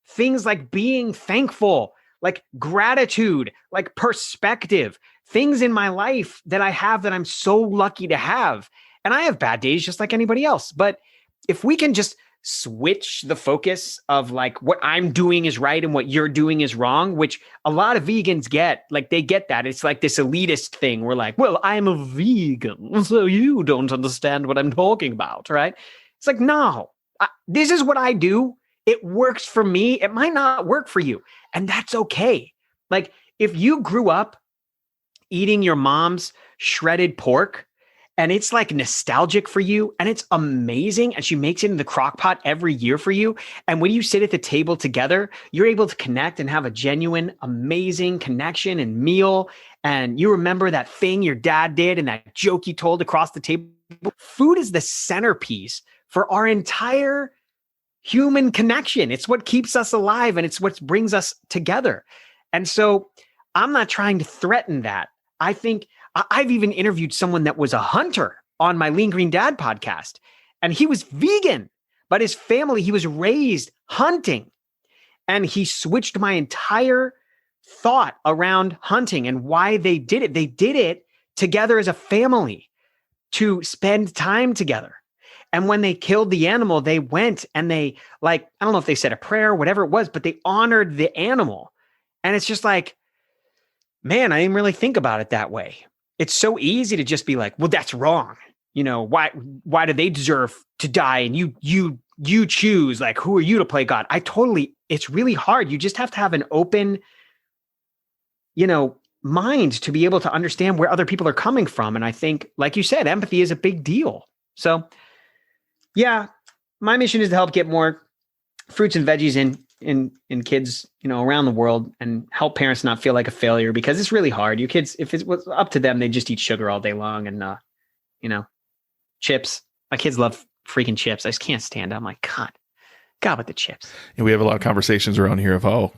things like being thankful, like gratitude, like perspective, things in my life that I have that I'm so lucky to have. And I have bad days just like anybody else. But if we can just switch the focus of, like, what I'm doing is right and what you're doing is wrong, which a lot of vegans get, like, they get that. It's like this elitist thing. We're like, well, I'm a vegan, so you don't understand what I'm talking about, right? It's like, no, this is what I do. It works for me. It might not work for you. And that's okay. Like if you grew up eating your mom's shredded pork and it's like nostalgic for you and it's amazing and she makes it in the crock pot every year for you. And when you sit at the table together, you're able to connect and have a genuine, amazing connection and meal. And you remember that thing your dad did and that joke you told across the table. Food is the centerpiece for our entire human connection. It's what keeps us alive and it's what brings us together. And so I'm not trying to threaten that. I think I've even interviewed someone that was a hunter on my Lean Green Dad podcast, and he was vegan, but his family, he was raised hunting, and he switched my entire thought around hunting and why they did it. They did it together as a family to spend time together. And when they killed the animal, they went and they I don't know if they said a prayer, whatever it was, but they honored the animal. And it's just like, man, I didn't really think about it that way. It's so easy to just be like, well, that's wrong. Why do they deserve to die? And you choose, like, who are you to play God? It's really hard. You just have to have an open, mind to be able to understand where other people are coming from. And I think, like you said, empathy is a big deal. So yeah, my mission is to help get more fruits and veggies in kids, around the world and help parents not feel like a failure because it's really hard. Your kids, if it was up to them, they just eat sugar all day long and, chips. My kids love freaking chips. I just can't stand it. I'm like, God with the chips. And we have a lot of conversations around here of how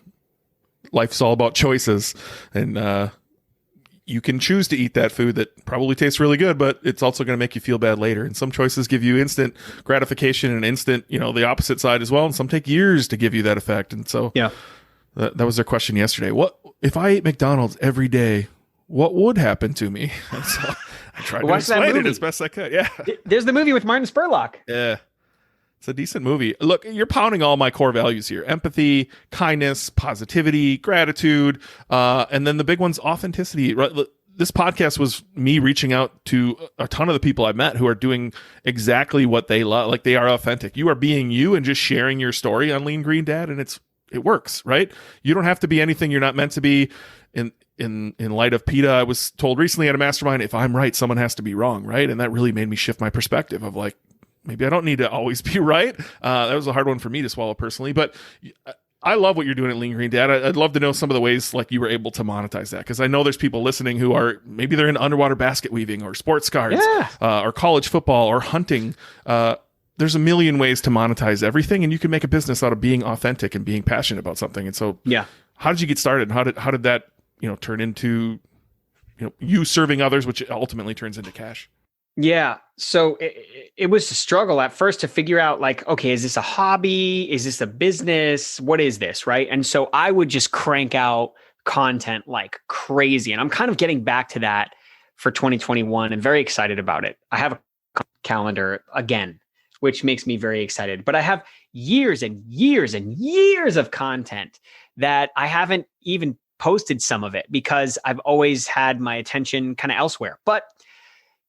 life's all about choices and, you can choose to eat that food that probably tastes really good, but it's also going to make you feel bad later. And some choices give you instant gratification and instant, the opposite side as well. And some take years to give you that effect. And so yeah, that was their question yesterday. What if I ate McDonald's every day? What would happen to me? And so I tried to explain it as best I could. Yeah. There's the movie with Martin Spurlock. Yeah. It's a decent movie. Look, you're pounding all my core values here. Empathy, kindness, positivity, gratitude. And then the big one's authenticity. Right? This podcast was me reaching out to a ton of the people I've met who are doing exactly what they love. Like they are authentic. You are being you and just sharing your story on Lean Green Dad. And it works, right? You don't have to be anything you're not meant to be. In light of PETA, I was told recently at a mastermind, if I'm right, someone has to be wrong, right? And that really made me shift my perspective of like, maybe I don't need to always be right. That was a hard one for me to swallow personally, but I love what you're doing at Lean Green Dad. I'd love to know some of the ways like you were able to monetize that. Cause I know there's people listening who are, maybe they're in underwater basket weaving or sports cards, or college football or hunting. There's a million ways to monetize everything and you can make a business out of being authentic and being passionate about something. And so how did you get started? How did that, turn into, you serving others, which ultimately turns into cash? Yeah. So it was a struggle at first to figure out like, okay, is this a hobby? Is this a business? What is this? Right. And so I would just crank out content like crazy. And I'm kind of getting back to that for 2021 and very excited about it. I have a calendar again, which makes me very excited, but I have years and years and years of content that I haven't even posted some of it because I've always had my attention kind of elsewhere. But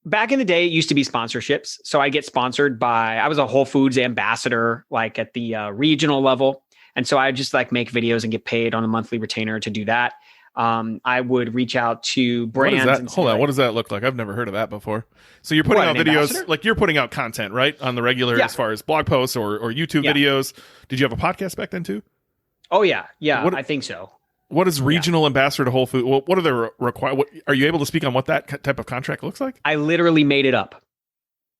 back in the day, it used to be sponsorships. So I get sponsored I was a Whole Foods ambassador, like at the regional level. And so I just like make videos and get paid on a monthly retainer to do that. I would reach out to brands. Hold on. What does that look like? I've never heard of that before. So you're putting out videos, ambassador? Like you're putting out content, right? On the regular as far as blog posts or YouTube videos. Did you have a podcast back then too? Oh yeah. Yeah, I think so. What is regional ambassador to Whole Foods? What are the are you able to speak on what that type of contract looks like? I literally made it up.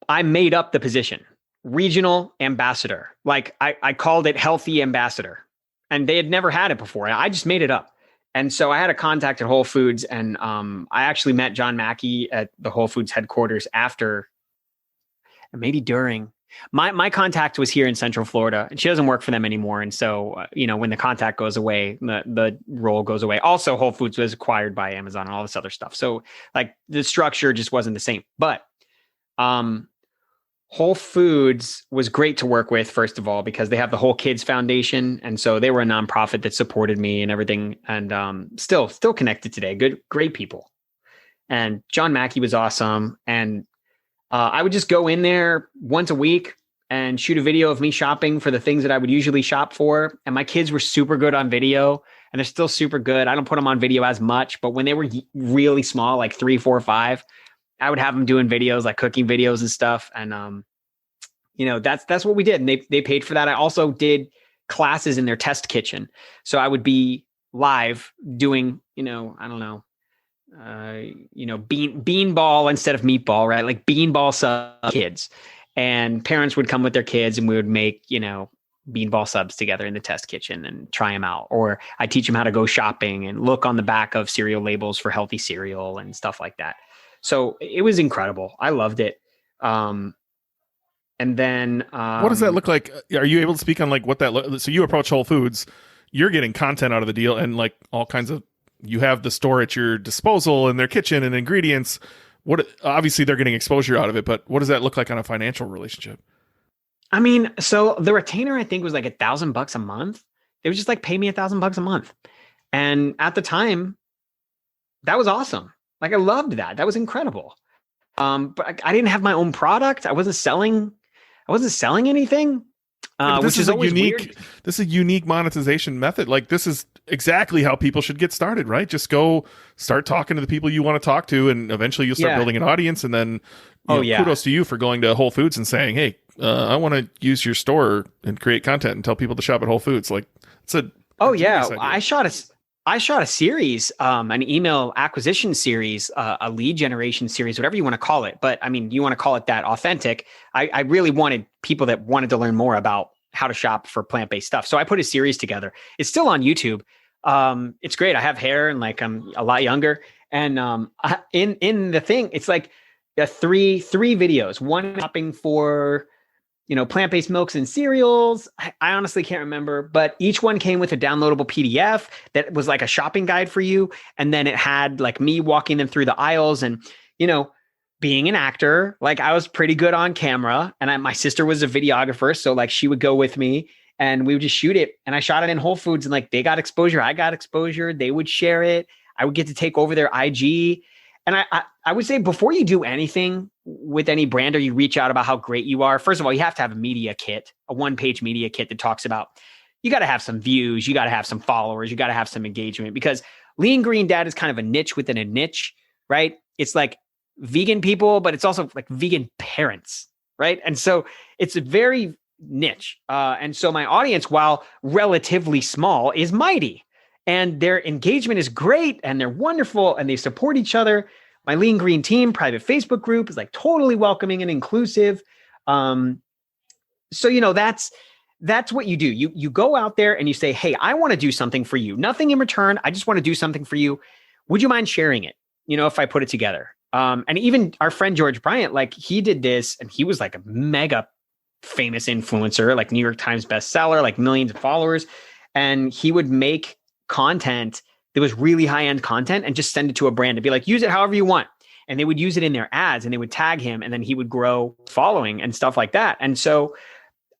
I made up the position, regional ambassador. Like I called it healthy ambassador and they had never had it before. I just made it up. And so I had a contact at Whole Foods and I actually met John Mackey at the Whole Foods headquarters after, and maybe during. My contact was here in Central Florida and she doesn't work for them anymore. And so, when the contact goes away, the role goes away. Also, Whole Foods was acquired by Amazon and all this other stuff. So like the structure just wasn't the same, but, Whole Foods was great to work with, first of all, because they have the Whole Kids Foundation. And so they were a nonprofit that supported me and everything. And, still connected today. Great people. And John Mackey was awesome. And, I would just go in there once a week and shoot a video of me shopping for the things that I would usually shop for. And my kids were super good on video, and they're still super good. I don't put them on video as much, but when they were really small, like 3, 4, 5, I would have them doing videos, like cooking videos and stuff. And, that's what we did. And they paid for that. I also did classes in their test kitchen. So I would be live doing, I don't know, beanball instead of meatball, right? Like beanball sub kids, and parents would come with their kids, and we would make, beanball subs together in the test kitchen and try them out. Or I teach them how to go shopping and look on the back of cereal labels for healthy cereal and stuff like that. So it was incredible. I loved it. And then, what does that look like? Are you able to speak on like what that so you approach Whole Foods, you're getting content out of the deal and like all kinds of, you have the store at your disposal in their kitchen and ingredients. What, obviously they're getting exposure out of it, but what does that look like on a financial relationship? I mean, so the retainer, I think, was like $1,000 a month. It was just like, pay me $1,000 a month. And at the time, that was awesome. Like, I loved that. That was incredible. But I didn't have my own product. I wasn't selling anything. Which is always weird. This is a unique monetization method. Like, this is exactly how people should get started, right? Just go start talking to the people you want to talk to, and eventually you'll start building an audience. And then, kudos to you for going to Whole Foods and saying, "Hey, I want to use your store and create content and tell people to shop at Whole Foods." Like, it's a idea. I shot a series, an email acquisition series, a lead generation series, whatever you want to call it. But I mean, you want to call it that, authentic. I really wanted people that wanted to learn more about how to shop for plant-based stuff. So I put a series together. It's still on YouTube. It's great. I have hair and like I'm a lot younger. And in the thing, it's like three videos. One shopping for plant-based milks and cereals. I honestly can't remember, but each one came with a downloadable PDF that was like a shopping guide for you. And then it had like me walking them through the aisles, and, being an actor, like I was pretty good on camera, and my sister was a videographer. So like she would go with me and we would just shoot it. And I shot it in Whole Foods, and like they got exposure. I got exposure. They would share it. I would get to take over their IG. And I would say, before you do anything with any brand or you reach out about how great you are, first of all, you have to have a media kit, a one-page media kit that talks about, you got to have some views, you got to have some followers, you got to have some engagement, because Lean Green Dad is kind of a niche within a niche, right? It's like vegan people, but it's also like vegan parents, right? And so it's a very niche. And so my audience, while relatively small, is mighty. And their engagement is great, and they're wonderful, and they support each other. My Lean Green Team private Facebook group is like totally welcoming and inclusive. So, that's what you do. You go out there and you say, "Hey, I want to do something for you. Nothing in return. I just want to do something for you. Would you mind sharing it? If I put it together." And even our friend George Bryant, like he did this, and he was like a mega famous influencer, like New York Times bestseller, like millions of followers. And he would make content that was really high-end content and just send it to a brand and be like, use it however you want. And they would use it in their ads, and they would tag him, and then he would grow following and stuff like that. And so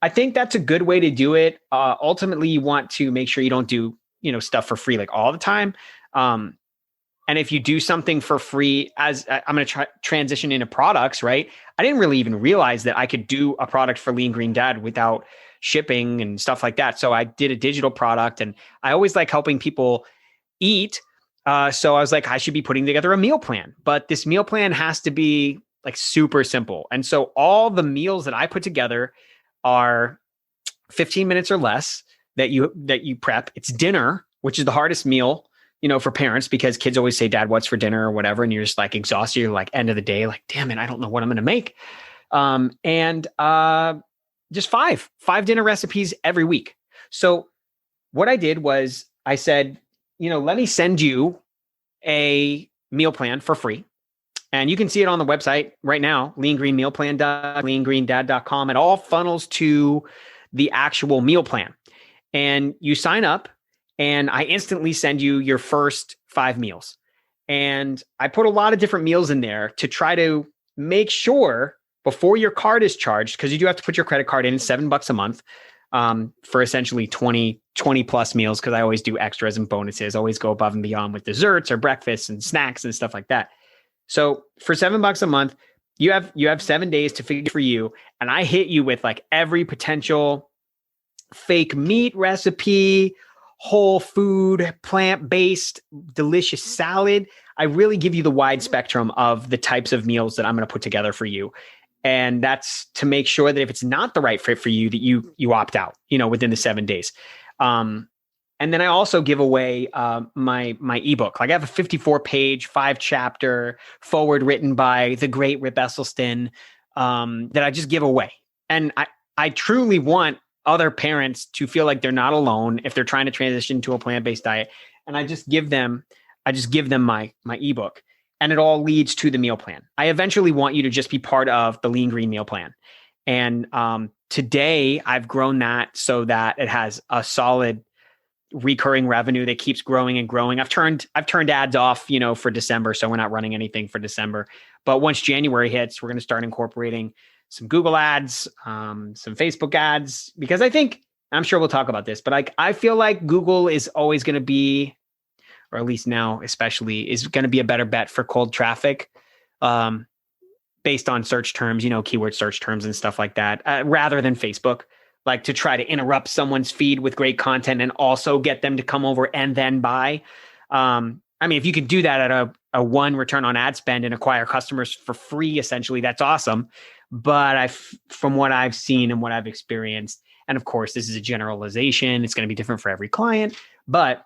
I think that's a good way to do it. Ultimately, you want to make sure you don't do, stuff for free, like all the time. And if you do something for free, as I'm going to transition into products, right? I didn't really even realize that I could do a product for Lean Green Dad without shipping and stuff like that. So I did a digital product, and I always like helping people eat. So I was like, I should be putting together a meal plan, but this meal plan has to be like super simple. And so all the meals that I put together are 15 minutes or less that you prep. It's dinner, which is the hardest meal, for parents, because kids always say, "Dad, what's for dinner?" or whatever. And you're just like exhausted. You're like, end of the day, like, damn it, I don't know what I'm going to make. Just five dinner recipes every week. So what I did was I said, let me send you a meal plan for free. And you can see it on the website right now, leangreenmealplan.leangreendad.com. It all funnels to the actual meal plan. And you sign up, and I instantly send you your first 5 meals. And I put a lot of different meals in there to try to make sure before your card is charged, because you do have to put your credit card in, $7 a month for essentially 20 plus meals, because I always do extras and bonuses, always go above and beyond with desserts or breakfasts and snacks and stuff like that. So for $7 a month, you have 7 days to figure for you, and I hit you with like every potential fake meat recipe, whole food, plant-based, delicious salad. I really give you the wide spectrum of the types of meals that I'm going to put together for you. And that's to make sure that if it's not the right fit for you, that you opt out, within the 7 days. And then I also give away my ebook. Like I have a 54-page, 5-chapter forward written by the great Rip Esselstyn that I just give away. And I truly want other parents to feel like they're not alone if they're trying to transition to a plant-based diet. And I just give them my ebook, and it all leads to the meal plan. I eventually want you to just be part of the Lean Green meal plan. And today I've grown that so that it has a solid recurring revenue that keeps growing and growing. I've turned ads off, for December. So we're not running anything for December. But once January hits, we're going to start incorporating some Google ads, some Facebook ads, because I'm sure we'll talk about this, but I feel like Google is always going to be, or at least now especially, is going to be a better bet for cold traffic based on search terms, keyword search terms and stuff like that, rather than Facebook. Like to try to interrupt someone's feed with great content and also get them to come over and then buy. If you could do that at a 1 return on ad spend and acquire customers for free, essentially, that's awesome. But from what I've seen and what I've experienced, and of course, this is a generalization, it's going to be different for every client. But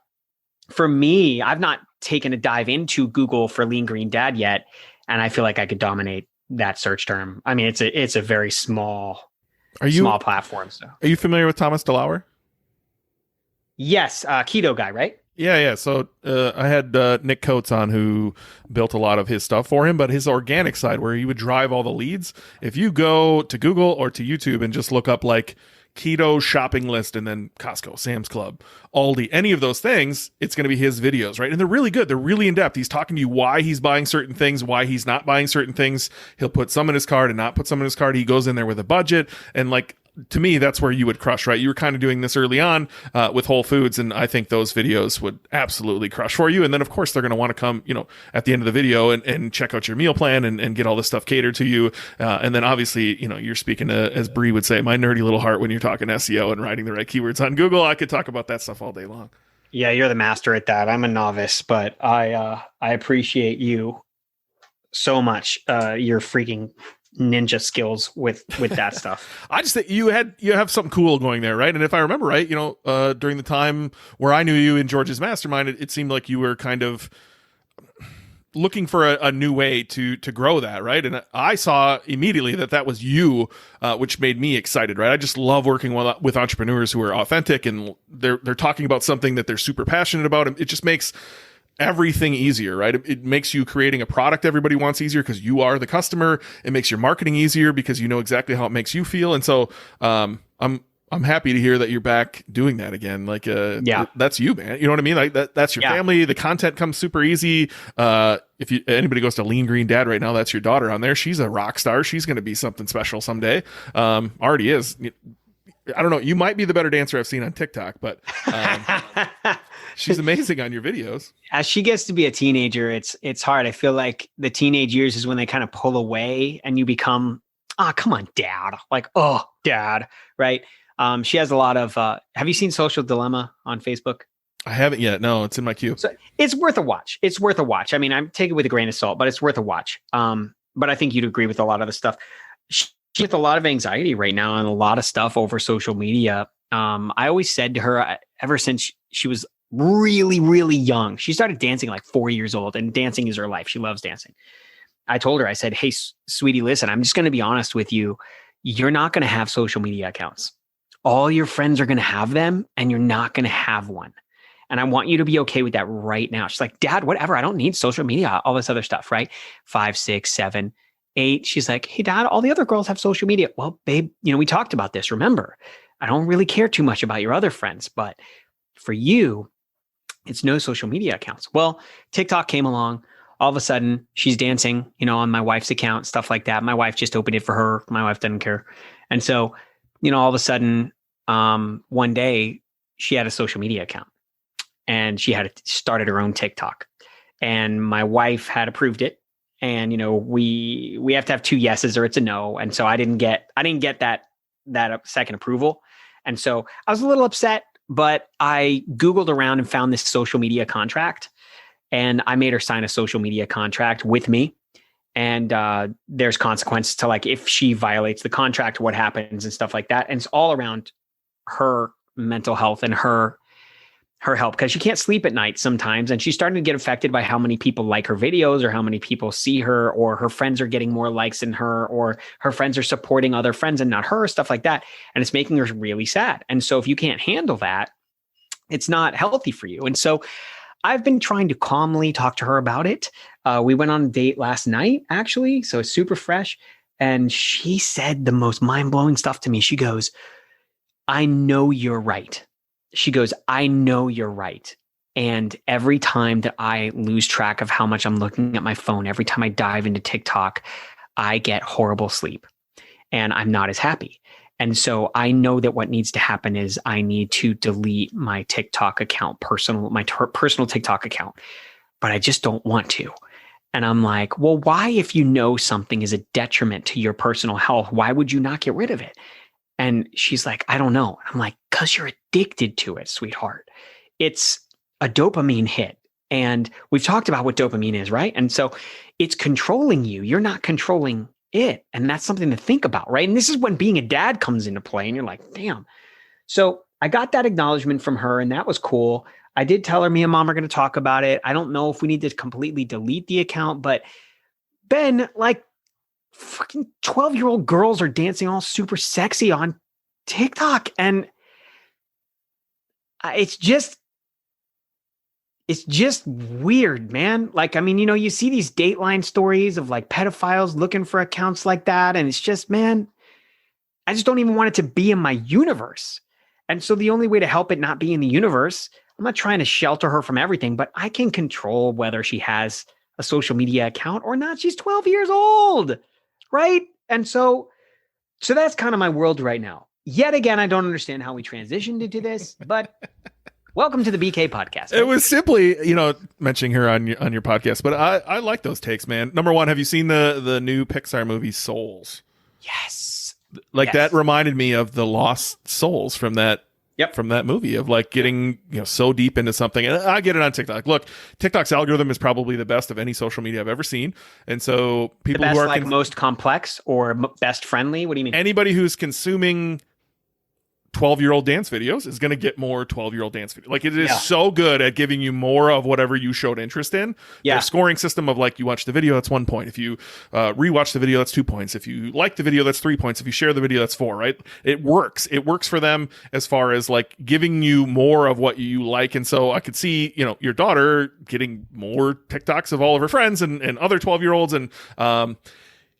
for me, I've not taken a dive into Google for Lean Green Dad yet. And I feel like I could dominate that search term. It's a very small platform. So, are you familiar with Thomas DeLauer? Yes, keto guy, right? Yeah. So I had Nick Coates on, who built a lot of his stuff for him, but his organic side, where he would drive all the leads. If you go to Google or to YouTube and just look up like keto shopping list and then Costco, Sam's Club, Aldi, any of those things, it's going to be his videos, right? And they're really good. They're really in depth. He's talking to you why he's buying certain things, why he's not buying certain things. He'll put some in his cart and not put some in his cart. He goes in there with a budget, and like, to me, that's where you would crush, right? You were kind of doing this early on with Whole Foods, and I think those videos would absolutely crush for you. And then, of course, they're going to want to come, at the end of the video and check out your meal plan and get all this stuff catered to you. And then, obviously, you're speaking to, as Bree would say, my nerdy little heart when you're talking SEO and writing the right keywords on Google. I could talk about that stuff all day long. Yeah, you're the master at that. I'm a novice, but I appreciate you so much. You're freaking ninja skills with that stuff. I just think you have something cool going there, right? And if I remember right, during the time where I knew you in George's mastermind, it seemed like you were kind of looking for a new way to grow that, right? And I saw immediately that was you, which made me excited, right? I just love working with entrepreneurs who are authentic and they're talking about something that they're super passionate about. And it just makes everything easier, right? It makes you creating a product everybody wants easier because you are the customer. It makes your marketing easier because you know exactly how it makes you feel. And so I'm happy to hear that you're back doing that again. Like, that's you, man. You know what I mean? Like that's your family. The content comes super easy. If anybody goes to Lean Green Dad right now, that's your daughter on there. She's a rock star. She's going to be something special someday. Already is. I don't know. You might be the better dancer I've seen on TikTok, but she's amazing on your videos. As she gets to be a teenager, it's hard. I feel like the teenage years is when they kind of pull away and you become, come on, dad. Like, oh, dad, right? She has a lot of, have you seen Social Dilemma on Facebook? I haven't yet. No, it's in my queue. So it's worth a watch. I'm taking it with a grain of salt, but it's worth a watch. But I think you'd agree with a lot of the stuff. She's with a lot of anxiety right now and a lot of stuff over social media. I always said to her, ever since she was really, really young, she started dancing like 4 years old, and dancing is her life. She loves dancing. I told her, I said, hey, sweetie, listen, I'm just going to be honest with you. You're not going to have social media accounts. All your friends are going to have them, and you're not going to have one. And I want you to be okay with that right now. She's like, Dad, whatever. I don't need social media, all this other stuff, right? 5, 6, 7, 8. She's like, hey, Dad, all the other girls have social media. Well, babe, we talked about this. Remember, I don't really care too much about your other friends, but for you, it's no social media accounts. Well, TikTok came along. All of a sudden, she's dancing, on my wife's account, stuff like that. My wife just opened it for her. My wife doesn't care. And so, all of a sudden, one day she had a social media account and she had started her own TikTok, and my wife had approved it. and we have to have 2 yeses or it's a no. And so I didn't get that second approval. And so I was a little upset, but I Googled around and found this social media contract, and I made her sign a social media contract with me. And there's consequences to, like, if she violates the contract, what happens and stuff like that. And it's all around her mental health and her help, because she can't sleep at night sometimes. And she's starting to get affected by how many people like her videos, or how many people see her, or her friends are getting more likes than her, or her friends are supporting other friends and not her, stuff like that. And it's making her really sad. And so if you can't handle that, it's not healthy for you. And so I've been trying to calmly talk to her about it. We went on a date last night, actually. So it's super fresh. And she said the most mind-blowing stuff to me. She goes, I know you're right. She goes, I know you're right. And every time that I lose track of how much I'm looking at my phone, every time I dive into TikTok, I get horrible sleep and I'm not as happy. And so I know that what needs to happen is I need to delete my TikTok account, my personal TikTok account, but I just don't want to. And I'm like, well, why, if you know something is a detriment to your personal health, why would you not get rid of it? And she's like, I don't know. I'm like, because you're addicted to it, sweetheart. It's a dopamine hit. And we've talked about what dopamine is, right? And so it's controlling you. You're not controlling it. And that's something to think about, right? And this is when being a dad comes into play, and you're like, damn. So I got that acknowledgement from her, and that was cool. I did tell her me and mom are going to talk about it. I don't know if we need to completely delete the account, but Ben, like, fucking 12-year-old girls are dancing all super sexy on TikTok. And it's just weird, man. Like, I mean, you see these Dateline stories of like pedophiles looking for accounts like that. And it's just, man, I just don't even want it to be in my universe. And so the only way to help it not be in the universe, I'm not trying to shelter her from everything, but I can control whether she has a social media account or not. She's 12 years old. Right. And so that's kind of my world right now. Yet again, I don't understand how we transitioned into this, but welcome to the BK podcast. It was simply, mentioning her on your podcast, but I like those takes, man. Number one, have you seen the new Pixar movie Souls? Yes. That reminded me of the lost souls from that. Yep. From that movie, of like getting so deep into something. And I get it on TikTok. Look, TikTok's algorithm is probably the best of any social media I've ever seen. And so people who are most complex or best friendly. What do you mean? Anybody who's consuming 12-year-old dance videos is going to get more 12-year-old dance videos. Like, it is so good at giving you more of whatever you showed interest in. Yeah. Their scoring system of, like, you watch the video, that's 1 point. If you rewatch the video, that's 2 points. If you like the video, that's 3 points. If you share the video, that's 4, right? It works. It works for them as far as, like, giving you more of what you like. And so I could see, your daughter getting more TikToks of all of her friends and other 12-year-olds. And,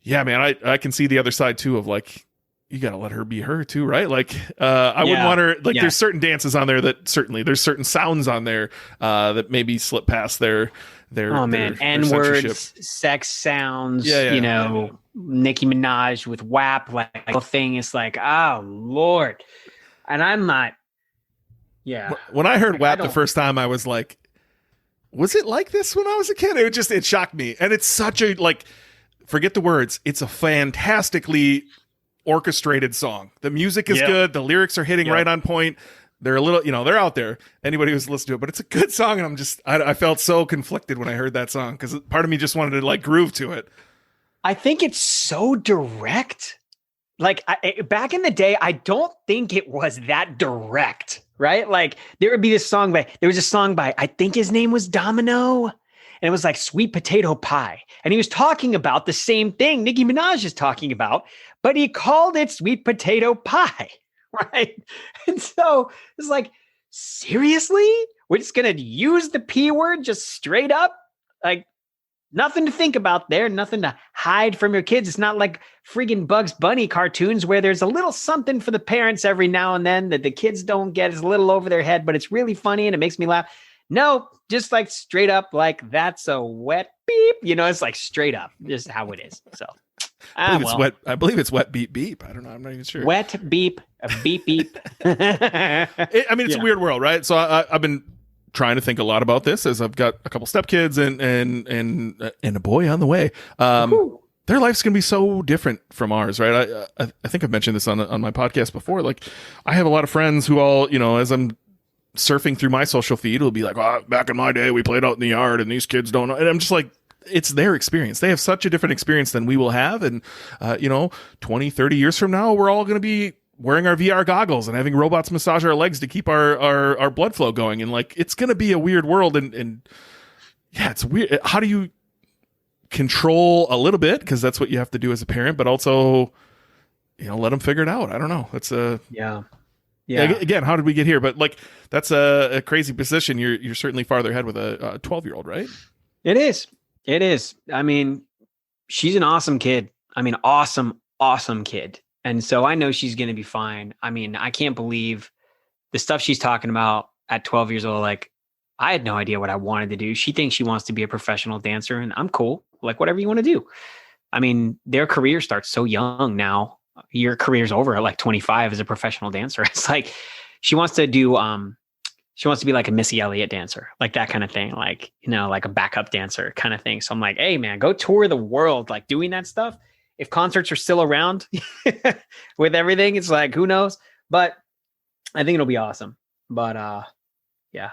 yeah, man, I can see the other side, too, of, like, you got to let her be her too, right? Like, I wouldn't want her, like, there's certain dances on there that there's certain sounds on there that maybe slip past their N-words, sex sounds, Nicki Minaj with WAP, like, the whole thing is like, oh Lord. And I'm not, When I heard WAP the first time, I was like, was it like this when I was a kid? It shocked me. And it's such a, like, forget the words. It's a fantastically orchestrated song. The music is good. The lyrics are hitting right on point. They're a little, they're out there. Anybody who's listened to it, but it's a good song. And I felt so conflicted when I heard that song, because part of me just wanted to, like, groove to it. I think it's so direct. Like, back in the day, I don't think it was that direct, right? Like, there was a song by, I think his name was Domino. And it was like Sweet Potato Pie. And he was talking about the same thing Nicki Minaj is talking about, but he called it Sweet Potato Pie, right? And so it's like, seriously? We're just going to use the P word just straight up? Like, nothing to think about there, nothing to hide from your kids. It's not like friggin' Bugs Bunny cartoons where there's a little something for the parents every now and then that the kids don't get. It's a little over their head, but it's really funny and it makes me laugh. No, just like straight up, like, that's a wet beep. It's like straight up, just how it is. So I believe it's wet beep beep. I don't know. I'm not even sure. Wet beep, beep beep. It's a weird world, right? So I've been trying to think a lot about this as I've got a couple stepkids and a boy on the way. Their life's going to be so different from ours, right? I think I've mentioned this on my podcast before. Like, I have a lot of friends who all, as I'm surfing through my social feed, will be like, "Oh, back in my day, we played out in the yard, and these kids don't know." And I'm just like, it's their experience. They have such a different experience than we will have. And, 20, 30 years from now, we're all going to be wearing our VR goggles and having robots massage our legs to keep our blood flow going. And like, it's going to be a weird world. And yeah, it's weird. How do you control a little bit? Because that's what you have to do as a parent, but also, let them figure it out. I don't know. That's yeah. Again, how did we get here? But like, that's a crazy position. You're certainly farther ahead with a 12-year-old, right? It is. I mean, she's an awesome kid. I mean, awesome kid. And so I know she's going to be fine. I mean, I can't believe the stuff she's talking about at 12 years old. Like, I had no idea what I wanted to do. She thinks she wants to be a professional dancer, and I'm cool. Like, whatever you want to do. I mean, their career starts so young now. Your career's over at like 25 as a professional dancer. It's like, she wants to do, she wants to be like a Missy Elliott dancer, like that kind of thing. Like, like a backup dancer kind of thing. So I'm like, hey man, go tour the world, like doing that stuff. If concerts are still around with everything, it's like, who knows? But I think it'll be awesome. But yeah.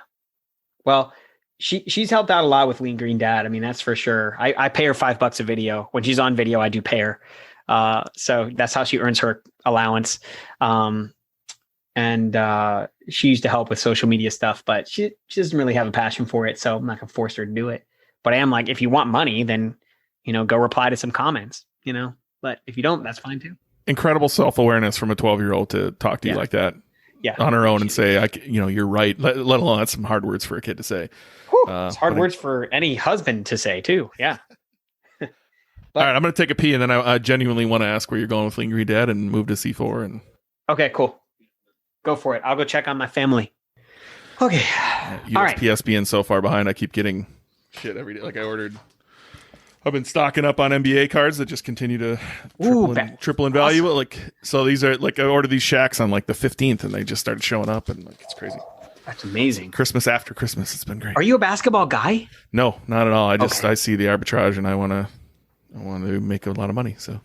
Well, she's helped out a lot with Lean Green Dad. I mean, that's for sure. I pay her $5 a video. When she's on video, I do pay her. So that's how she earns her allowance. And she used to help with social media stuff, but she doesn't really have a passion for it. So I'm not gonna force her to do it. But I am like, if you want money, then, go reply to some comments, but if you don't, that's fine too. Incredible self-awareness from a 12-year-old to talk to you like that. Yeah, on her own and say, you're right. Let alone that's some hard words for a kid to say. It's hard words for any husband to say too. Yeah. All right, I'm going to take a pee, and then I genuinely want to ask where you're going with Lean Green Dad and move to C4. And okay, cool. Go for it. I'll go check on my family. Okay. All right. USPS being so far behind, I keep getting shit every day. Like I've been stocking up on NBA cards that just continue to triple in value. Awesome. So these are I ordered these Shaqs on like the 15th, and they just started showing up, and like, it's crazy. That's amazing. Christmas after Christmas, it's been great. Are you a basketball guy? No, not at all. I see the arbitrage, and I want to make a lot of money. So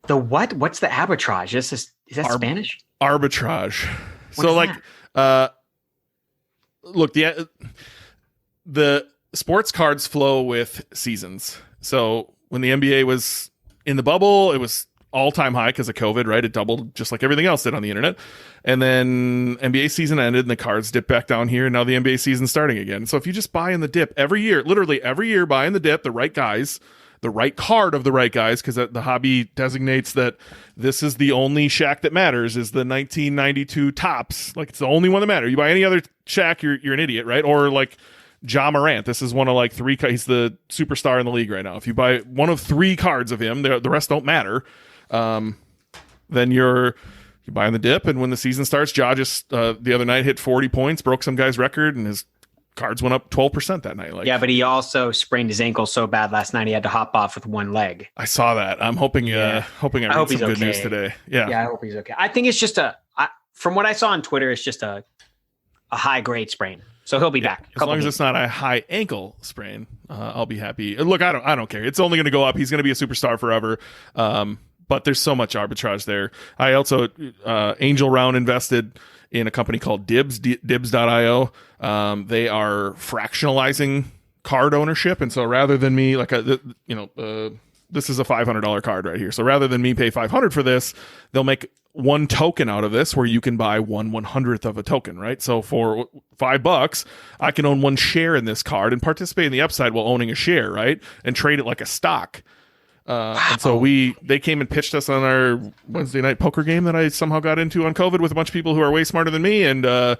the what? What's the arbitrage? Is that Spanish? Arbitrage. Look, the sports cards flow with seasons. So when the NBA was in the bubble, it was all-time high because of COVID, right? It doubled just like everything else did on the internet. And then NBA season ended and the cards dipped back down here. And now the NBA season's starting again. So if you just buy in the dip every year, literally every year, buy in the dip, the right guys, the right card of the right guys, because the hobby designates that this is the only Shaq that matters, is the 1992 tops. Like, it's the only one that matters. You buy any other Shaq, you're an idiot, right? Or like Ja Morant. This is one of like three. He's the superstar in the league right now. If you buy one of three cards of him, the rest don't matter. Then you're buying the dip. And when the season starts, Ja just the other night hit 40 points, broke some guy's record, and his cards went up 12% that night. Yeah, but he also sprained his ankle so bad last night he had to hop off with one leg. I saw that. I'm hoping. I read some good news today. Yeah, I hope he's okay. I think it's just from what I saw on Twitter, it's just a high grade sprain. So he'll be back. As long as it's not a high ankle sprain, I'll be happy. Look, I don't care. It's only going to go up. He's going to be a superstar forever. But there's so much arbitrage there. I also angel round invested in a company called Dibs, Dibs.io. They are fractionalizing card ownership, and so rather than me, this is a $500 card right here. So rather than me pay $500 for this, they'll make one token out of this where you can buy 1/100th of a token, right? So for $5, I can own one share in this card and participate in the upside while owning a share, right? And trade it like a stock. And so they came and pitched us on our Wednesday night poker game that I somehow got into on COVID with a bunch of people who are way smarter than me. And I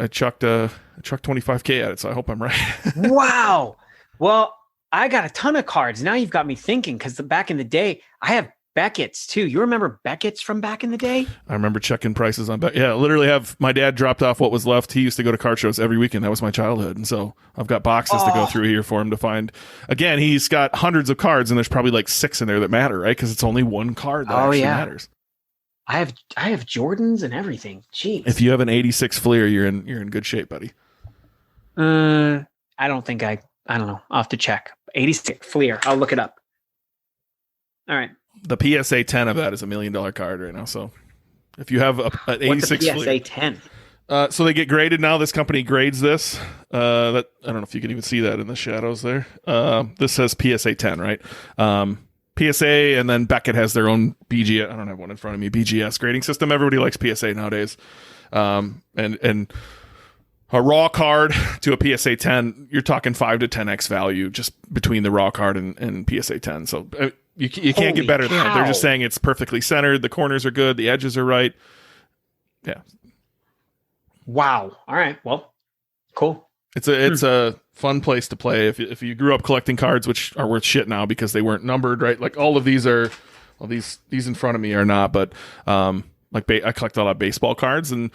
chucked $25K at it. So I hope I'm right. Wow. Well, I got a ton of cards. Now you've got me thinking, because back in the day, I have Beckett's too. You remember Beckett's from back in the day? I remember checking prices on Beckett. Yeah, literally my dad dropped off what was left. He used to go to card shows every weekend. That was my childhood. And so I've got boxes to go through here for him to find. Again, he's got hundreds of cards, and there's probably like 6 in there that matter, right? Because it's only one card that actually matters. I have Jordans and everything. Jeez. If you have an 86 Fleer, you're in good shape, buddy. I don't think I don't know. I'll have to check. 86 Fleer. I'll look it up. All right. The PSA 10 of that is $1 million card right now. So if you have an What's 86 a PSA Fleer, 10? so they get graded now. This company grades this. That I don't know if you can even see that in the shadows there. This says PSA 10, right? PSA, and then Beckett has their own BGS. I don't have one in front of me. BGS grading system. Everybody likes PSA nowadays. And a raw card to a PSA 10, you're talking 5 to 10x value just between the raw card and PSA 10. So you can't get better than that. They're just saying it's perfectly centered. The corners are good. The edges are right. Yeah. Wow. All right. Well, cool. It's a fun place to play if you grew up collecting cards, which are worth shit now because they weren't numbered, right? Like all of these are, well, these in front of me are not, but I collect a lot of baseball cards, and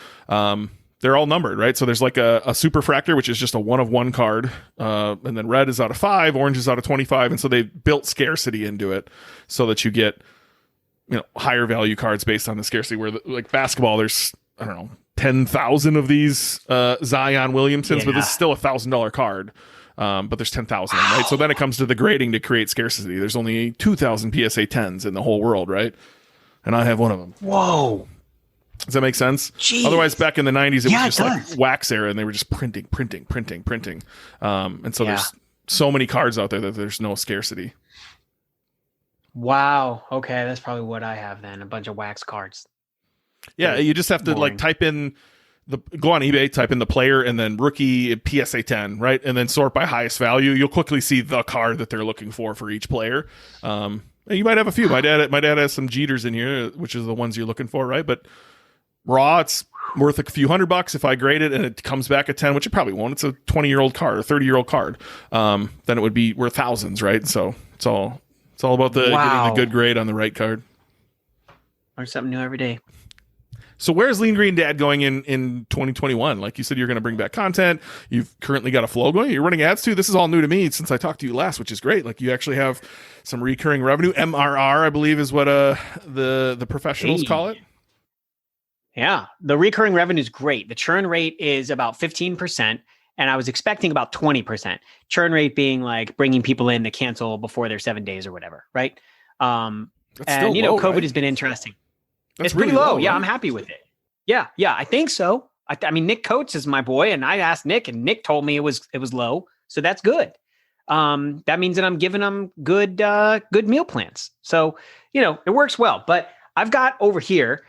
they're all numbered, right? So there's like a Superfractor, which is just a 1 of 1 card, and then red is out of 5, orange is out of 25, and so they built scarcity into it so that you get higher value cards based on the scarcity. Where like basketball, there's I don't know 10,000 of these Zion Williamsons, but this is still $1,000 card. But there's 10,000, right? So then it comes to the grading to create scarcity. There's only 2,000 PSA 10s in the whole world, right? And I have one of them. Whoa. Does that make sense? Jeez. Otherwise, back in the 90s, it was just does. like wax era, and they were just printing. And so there's so many cards out there that there's no scarcity. Wow. Okay, that's probably what I have then. A bunch of wax cards. Yeah, you just have to like type in go on eBay, type in the player, and then rookie PSA 10, right? And then sort by highest value. You'll quickly see the card that they're looking for each player. You might have a few. My dad has some Jeters in here, which is the ones you're looking for, right? But raw, it's worth a few $100 if I grade it and it comes back at 10, which it probably won't. It's a 20-year-old card, a 30-year-old card. Then it would be worth thousands, right? So it's all about getting the good grade on the right card. Learn something new every day. So where's Lean Green Dad going in 2021? Like you said, you're going to bring back content. You've currently got a flow going. You're running ads too. This is all new to me since I talked to you last, which is great. Like you actually have some recurring revenue. MRR, I believe, is what the professionals call it. Yeah, the recurring revenue is great. The churn rate is about 15%, and I was expecting about 20%. Churn rate being like bringing people in to cancel before their 7 days or whatever, right? That's and still low, COVID right? has been interesting. That's it's pretty really low. right? Yeah, I'm happy with it. Yeah, I think so. I mean, Nick Coates is my boy, and I asked Nick, and Nick told me it was low, so that's good. That means that I'm giving them good meal plans. So it works well. But I've got over here.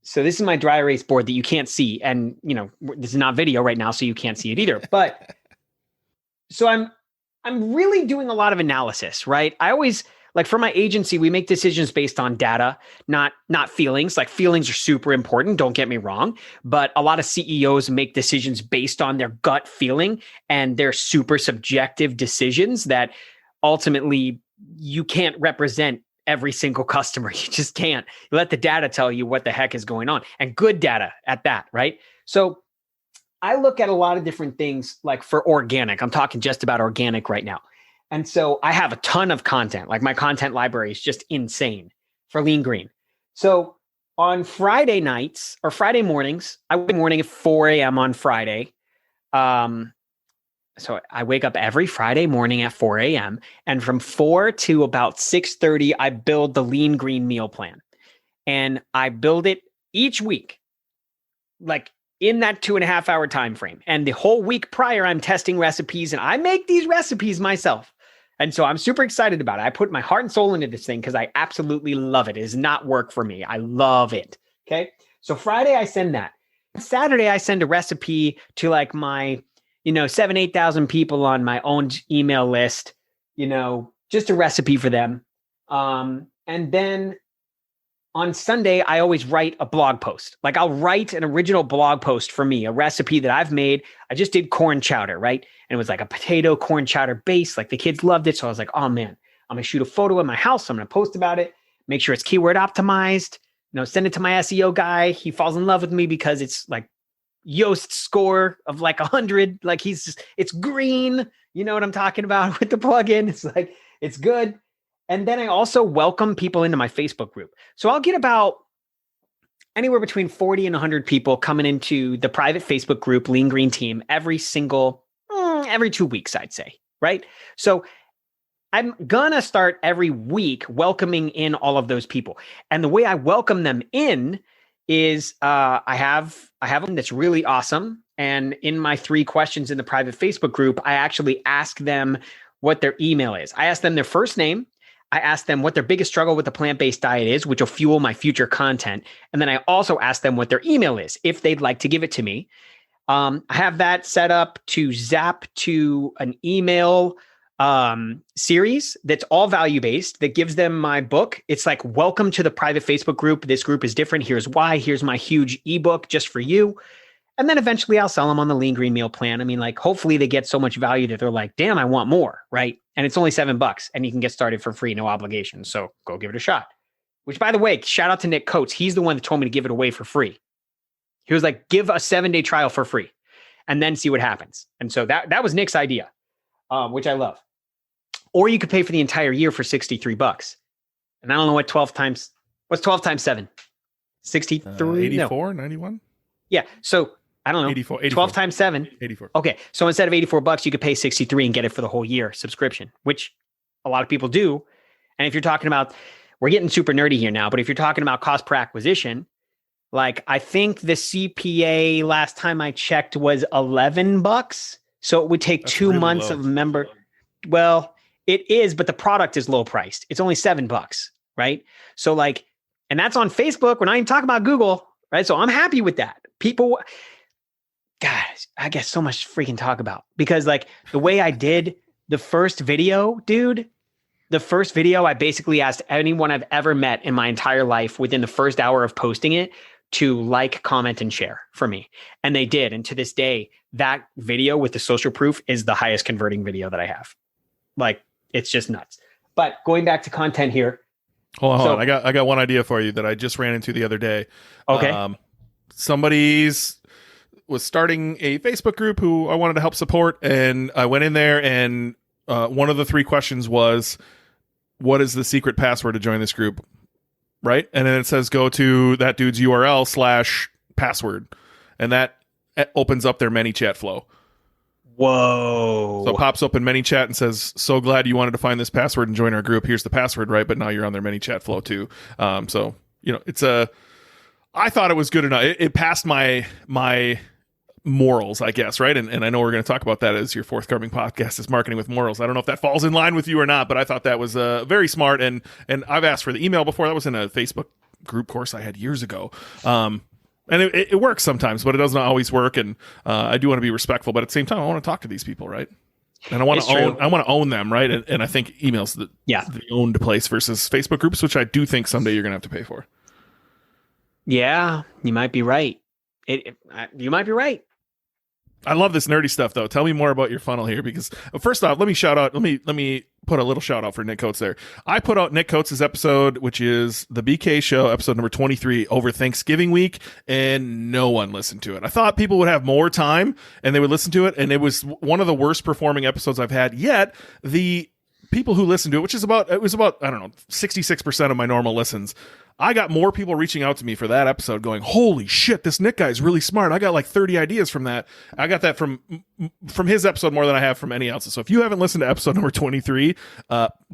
So this is my dry erase board that you can't see, and this is not video right now, so you can't see it either. But so I'm really doing a lot of analysis, right? I always. Like for my agency, we make decisions based on data, not feelings. Like feelings are super important, don't get me wrong. But a lot of CEOs make decisions based on their gut feeling, and they're super subjective decisions that ultimately you can't represent every single customer. You just can't. You let the data tell you what the heck is going on, and good data at that, right? So I look at a lot of different things like for organic. I'm talking just about organic right now. And so I have a ton of content. Like my content library is just insane for Lean Green. So on Friday nights or Friday mornings, I wake morning at 4 a.m. on Friday. So I wake up every Friday morning at 4 a.m. And from 4 to about 6:30, I build the Lean Green meal plan. And I build it each week, like in that 2.5 hour time frame. And the whole week prior, I'm testing recipes, and I make these recipes myself. And so I'm super excited about it. I put my heart and soul into this thing because I absolutely love it. It does not work for me. I love it. Okay. So Friday, I send that. Saturday, I send a recipe to like my, 8,000 people on my own email list, just a recipe for them. And then on Sunday, I always write a blog post. Like I'll write an original blog post for me, a recipe that I've made. I just did corn chowder, right? And it was like a potato corn chowder base. Like the kids loved it. So I was like, oh man, I'm going to shoot a photo in my house. I'm going to post about it, make sure it's keyword optimized, send it to my SEO guy. He falls in love with me because it's like Yoast's score of like 100. Like it's green. You know what I'm talking about with the plugin. It's like, it's good. And then I also welcome people into my Facebook group. So I'll get about anywhere between 40 and 100 people coming into the private Facebook group, Lean Green Team, every 2 weeks, I'd say, right? So I'm going to start every week welcoming in all of those people. And the way I welcome them in is I have one that's really awesome. And in my 3 questions in the private Facebook group, I actually ask them what their email is. I ask them their first name. I ask them what their biggest struggle with the plant-based diet is, which will fuel my future content. And then I also ask them what their email is, if they'd like to give it to me. I have that set up to zap to an email series that's all value-based that gives them my book. It's like, welcome to the private Facebook group. This group is different. Here's why. Here's my huge ebook just for you. And then eventually I'll sell them on the Lean Green Meal Plan. I mean, like, hopefully they get so much value that they're like, damn, I want more, right? And it's only $7 and you can get started for free, no obligation. So go give it a shot. Which, by the way, shout out to Nick Coates. He's the one that told me to give it away for free. He was like, give a 7-day trial for free and then see what happens. And so that was Nick's idea, which I love. Or you could pay for the entire year for $63. And I don't know what's 12 times 7? 63? 84, 91? Yeah. So I don't know. 84. 12 times 7. 84. Okay. So instead of $84, you could pay 63 and get it for the whole year subscription, which a lot of people do. And if you're talking about, we're getting super nerdy here now, but if you're talking about cost per acquisition, like, I think the CPA last time I checked was $11. So it would take 2 months of member. Well, it is, but the product is low priced. It's only $7, right? So like, and that's on Facebook. We're not even talking about Google, right? So I'm happy with that. People, guys, I get so much freaking talk about, because like the way I did the first video, dude, I basically asked anyone I've ever met in my entire life within the first hour of posting it to like, comment, and share for me. And they did. And to this day, that video with the social proof is the highest converting video that I have. Like, it's just nuts. But going back to content here. Hold on. I got one idea for you that I just ran into the other day. Okay. Somebody's was starting a Facebook group who I wanted to help support. And I went in there and one of the 3 questions was, what is the secret password to join this group? Right. And then it says, go to that dude's URL /password. And that opens up their ManyChat flow. Whoa. So it pops up in ManyChat and says, so glad you wanted to find this password and join our group. Here's the password, right? But now you're on their ManyChat flow too. So, you know, I thought it was good enough. It passed my morals, I guess, right? And I know we're going to talk about that as your forthcoming podcast is Marketing with Morals. I don't know if that falls in line with you or not, but I thought that was very smart. And I've asked for the email before. That was in a Facebook group course I had years ago. And it works sometimes, but it doesn't always work. And I do want to be respectful, but at the same time, I want to talk to these people, right? And I want to own them, right? And I think emails the owned place versus Facebook groups, which I do think someday you're going to have to pay for. Yeah, you might be right. You might be right. I love this nerdy stuff, though. Tell me more about your funnel here, because first off, let me put a little shout out for Nick Coates there. I put out Nick Coates' episode, which is the BK Show, episode number 23, over Thanksgiving week, and no one listened to it. I thought people would have more time and they would listen to it, and it was one of the worst performing episodes I've had yet. The people who listened to it, it was about, I don't know, 66% of my normal listens. I got more people reaching out to me for that episode going, holy shit, this Nick guy is really smart. I got like 30 ideas from that. I got that from his episode more than I have from any else. So if you haven't listened to episode number 23,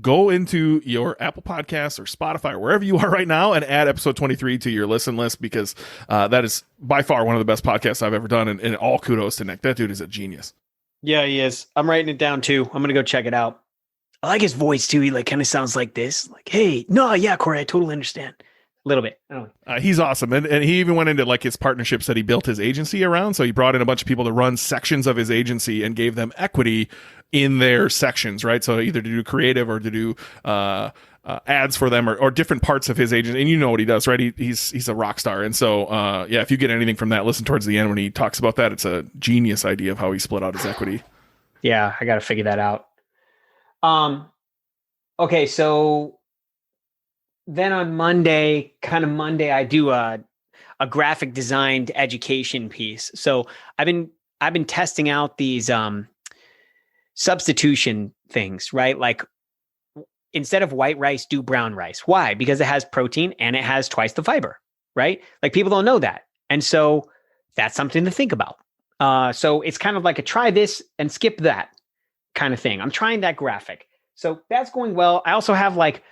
go into your Apple Podcasts or Spotify or wherever you are right now and add episode 23 to your listen list, because that is by far one of the best podcasts I've ever done. And all kudos to Nick. That dude is a genius. Yeah, he is. I'm writing it down too. I'm going to go check it out. I like his voice too. He like kind of sounds like this. Like, hey, no, yeah, Cory, I totally understand. A little bit. He's awesome. And he even went into like his partnerships that he built his agency around. So he brought in a bunch of people to run sections of his agency and gave them equity in their sections, right? So either to do creative or to do ads for them or different parts of his agency. And you know what he does, right? He's a rock star. And so, yeah, if you get anything from that, listen towards the end when he talks about that. It's a genius idea of how he split out his equity. Yeah, I got to figure that out. Okay, so then on Monday, I do a graphic designed education piece. So I've been testing out these substitution things, right? Like instead of white rice, do brown rice. Why? Because it has protein and it has twice the fiber, right? Like people don't know that. And so that's something to think about. So it's kind of like a try this and skip that kind of thing. I'm trying that graphic. So that's going well. I also have like,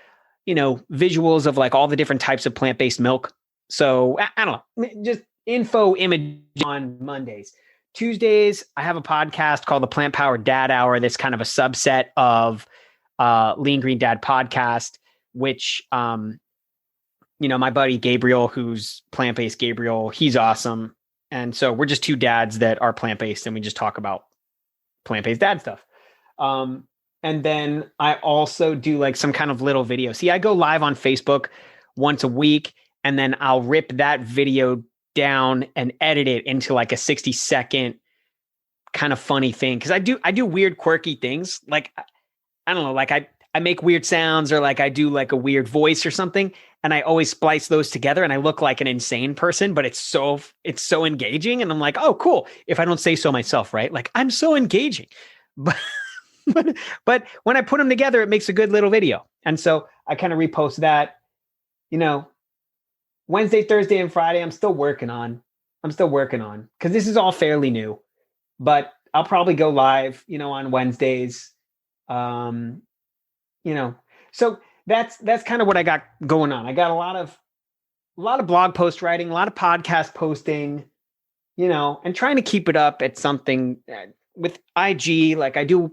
visuals of like all the different types of plant-based milk. So I don't know, just info image on Mondays. Tuesdays, I have a podcast called the Plant Powered Dad Hour. That's kind of a subset of Lean Green Dad podcast, which, my buddy Gabriel, who's plant-based Gabriel, he's awesome. And so we're just two dads that are plant-based and we just talk about plant-based dad stuff. And then I also do like some kind of little video. See, I go live on Facebook once a week, and then I'll rip that video down and edit it into like a 60-second kind of funny thing. Cause I do weird, quirky things. Like, I don't know, like I make weird sounds, or like I do like a weird voice or something. And I always splice those together and I look like an insane person, but it's so engaging. And I'm like, oh, cool. If I don't say so myself, right? Like I'm so engaging, but when I put them together, it makes a good little video. And so I kind of repost that, Wednesday, Thursday, and Friday, I'm still working on because this is all fairly new, but I'll probably go live, on Wednesdays. So that's kind of what I got going on. I got a lot of blog post writing, a lot of podcast posting, and trying to keep it up at something with IG. Like I do,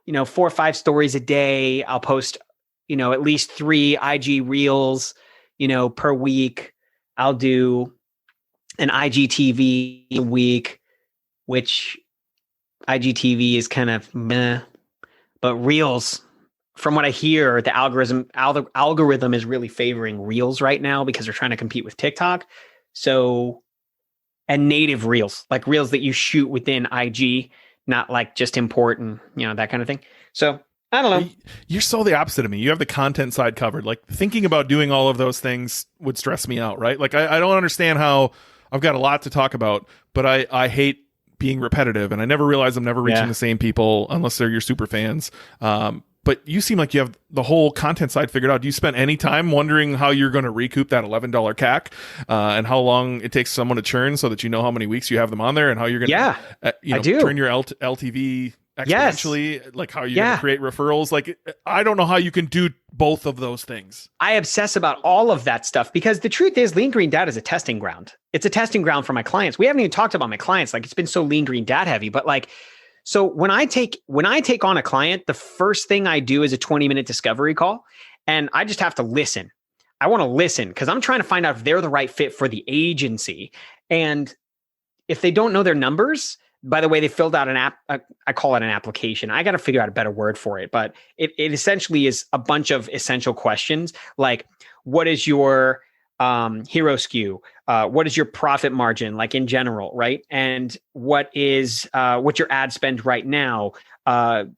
4 or 5 stories a day. I'll post, at least 3 IG reels, per week. I'll do an IGTV a week, which IGTV is kind of meh, but reels, from what I hear, the algorithm is really favoring reels right now because they're trying to compete with TikTok. So, and native reels, like reels that you shoot within IG, not like just import and, that kind of thing. So I don't know. You're so the opposite of me. You have the content side covered. Like thinking about doing all of those things would stress me out, right? Like I don't understand how I've got a lot to talk about, but I hate being repetitive, and I never realize I'm never reaching the same people unless they're your super fans. But you seem like you have the whole content side figured out. Do you spend any time wondering how you're going to recoup that $11 CAC and how long it takes someone to churn so that you know how many weeks you have them on there and how you're going to turn your LTV exponentially, like how you're going to create referrals? Like, I don't know how you can do both of those things. I obsess about all of that stuff because the truth is Lean Green Dad is a testing ground. It's a testing ground for my clients. We haven't even talked about my clients. Like it's been so Lean Green Dad heavy, but like, so when I take on a client, the first thing I do is a 20-minute discovery call, and I just have to listen. I want to listen because I'm trying to find out if they're the right fit for the agency. And if they don't know their numbers, by the way, they filled out an app. I call it an application. I got to figure out a better word for it, but it essentially is a bunch of essential questions like, what is your hero SKU? What is your profit margin, like in general, right? And what's your ad spend right now? Have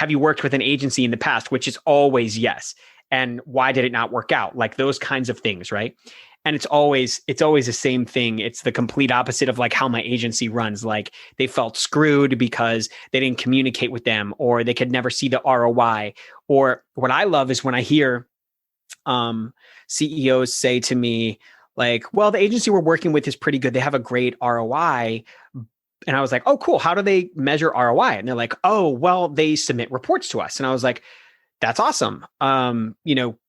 you worked with an agency in the past? Which is always yes. And why did it not work out? Like those kinds of things, right? And it's always the same thing. It's the complete opposite of like how my agency runs. Like they felt screwed because they didn't communicate with them, or they could never see the ROI. Or what I love is when I hear CEOs say to me like, well, the agency we're working with is pretty good. They have a great ROI. And I was like, oh, cool. How do they measure ROI? And they're like, oh, well, they submit reports to us. And I was like, that's awesome.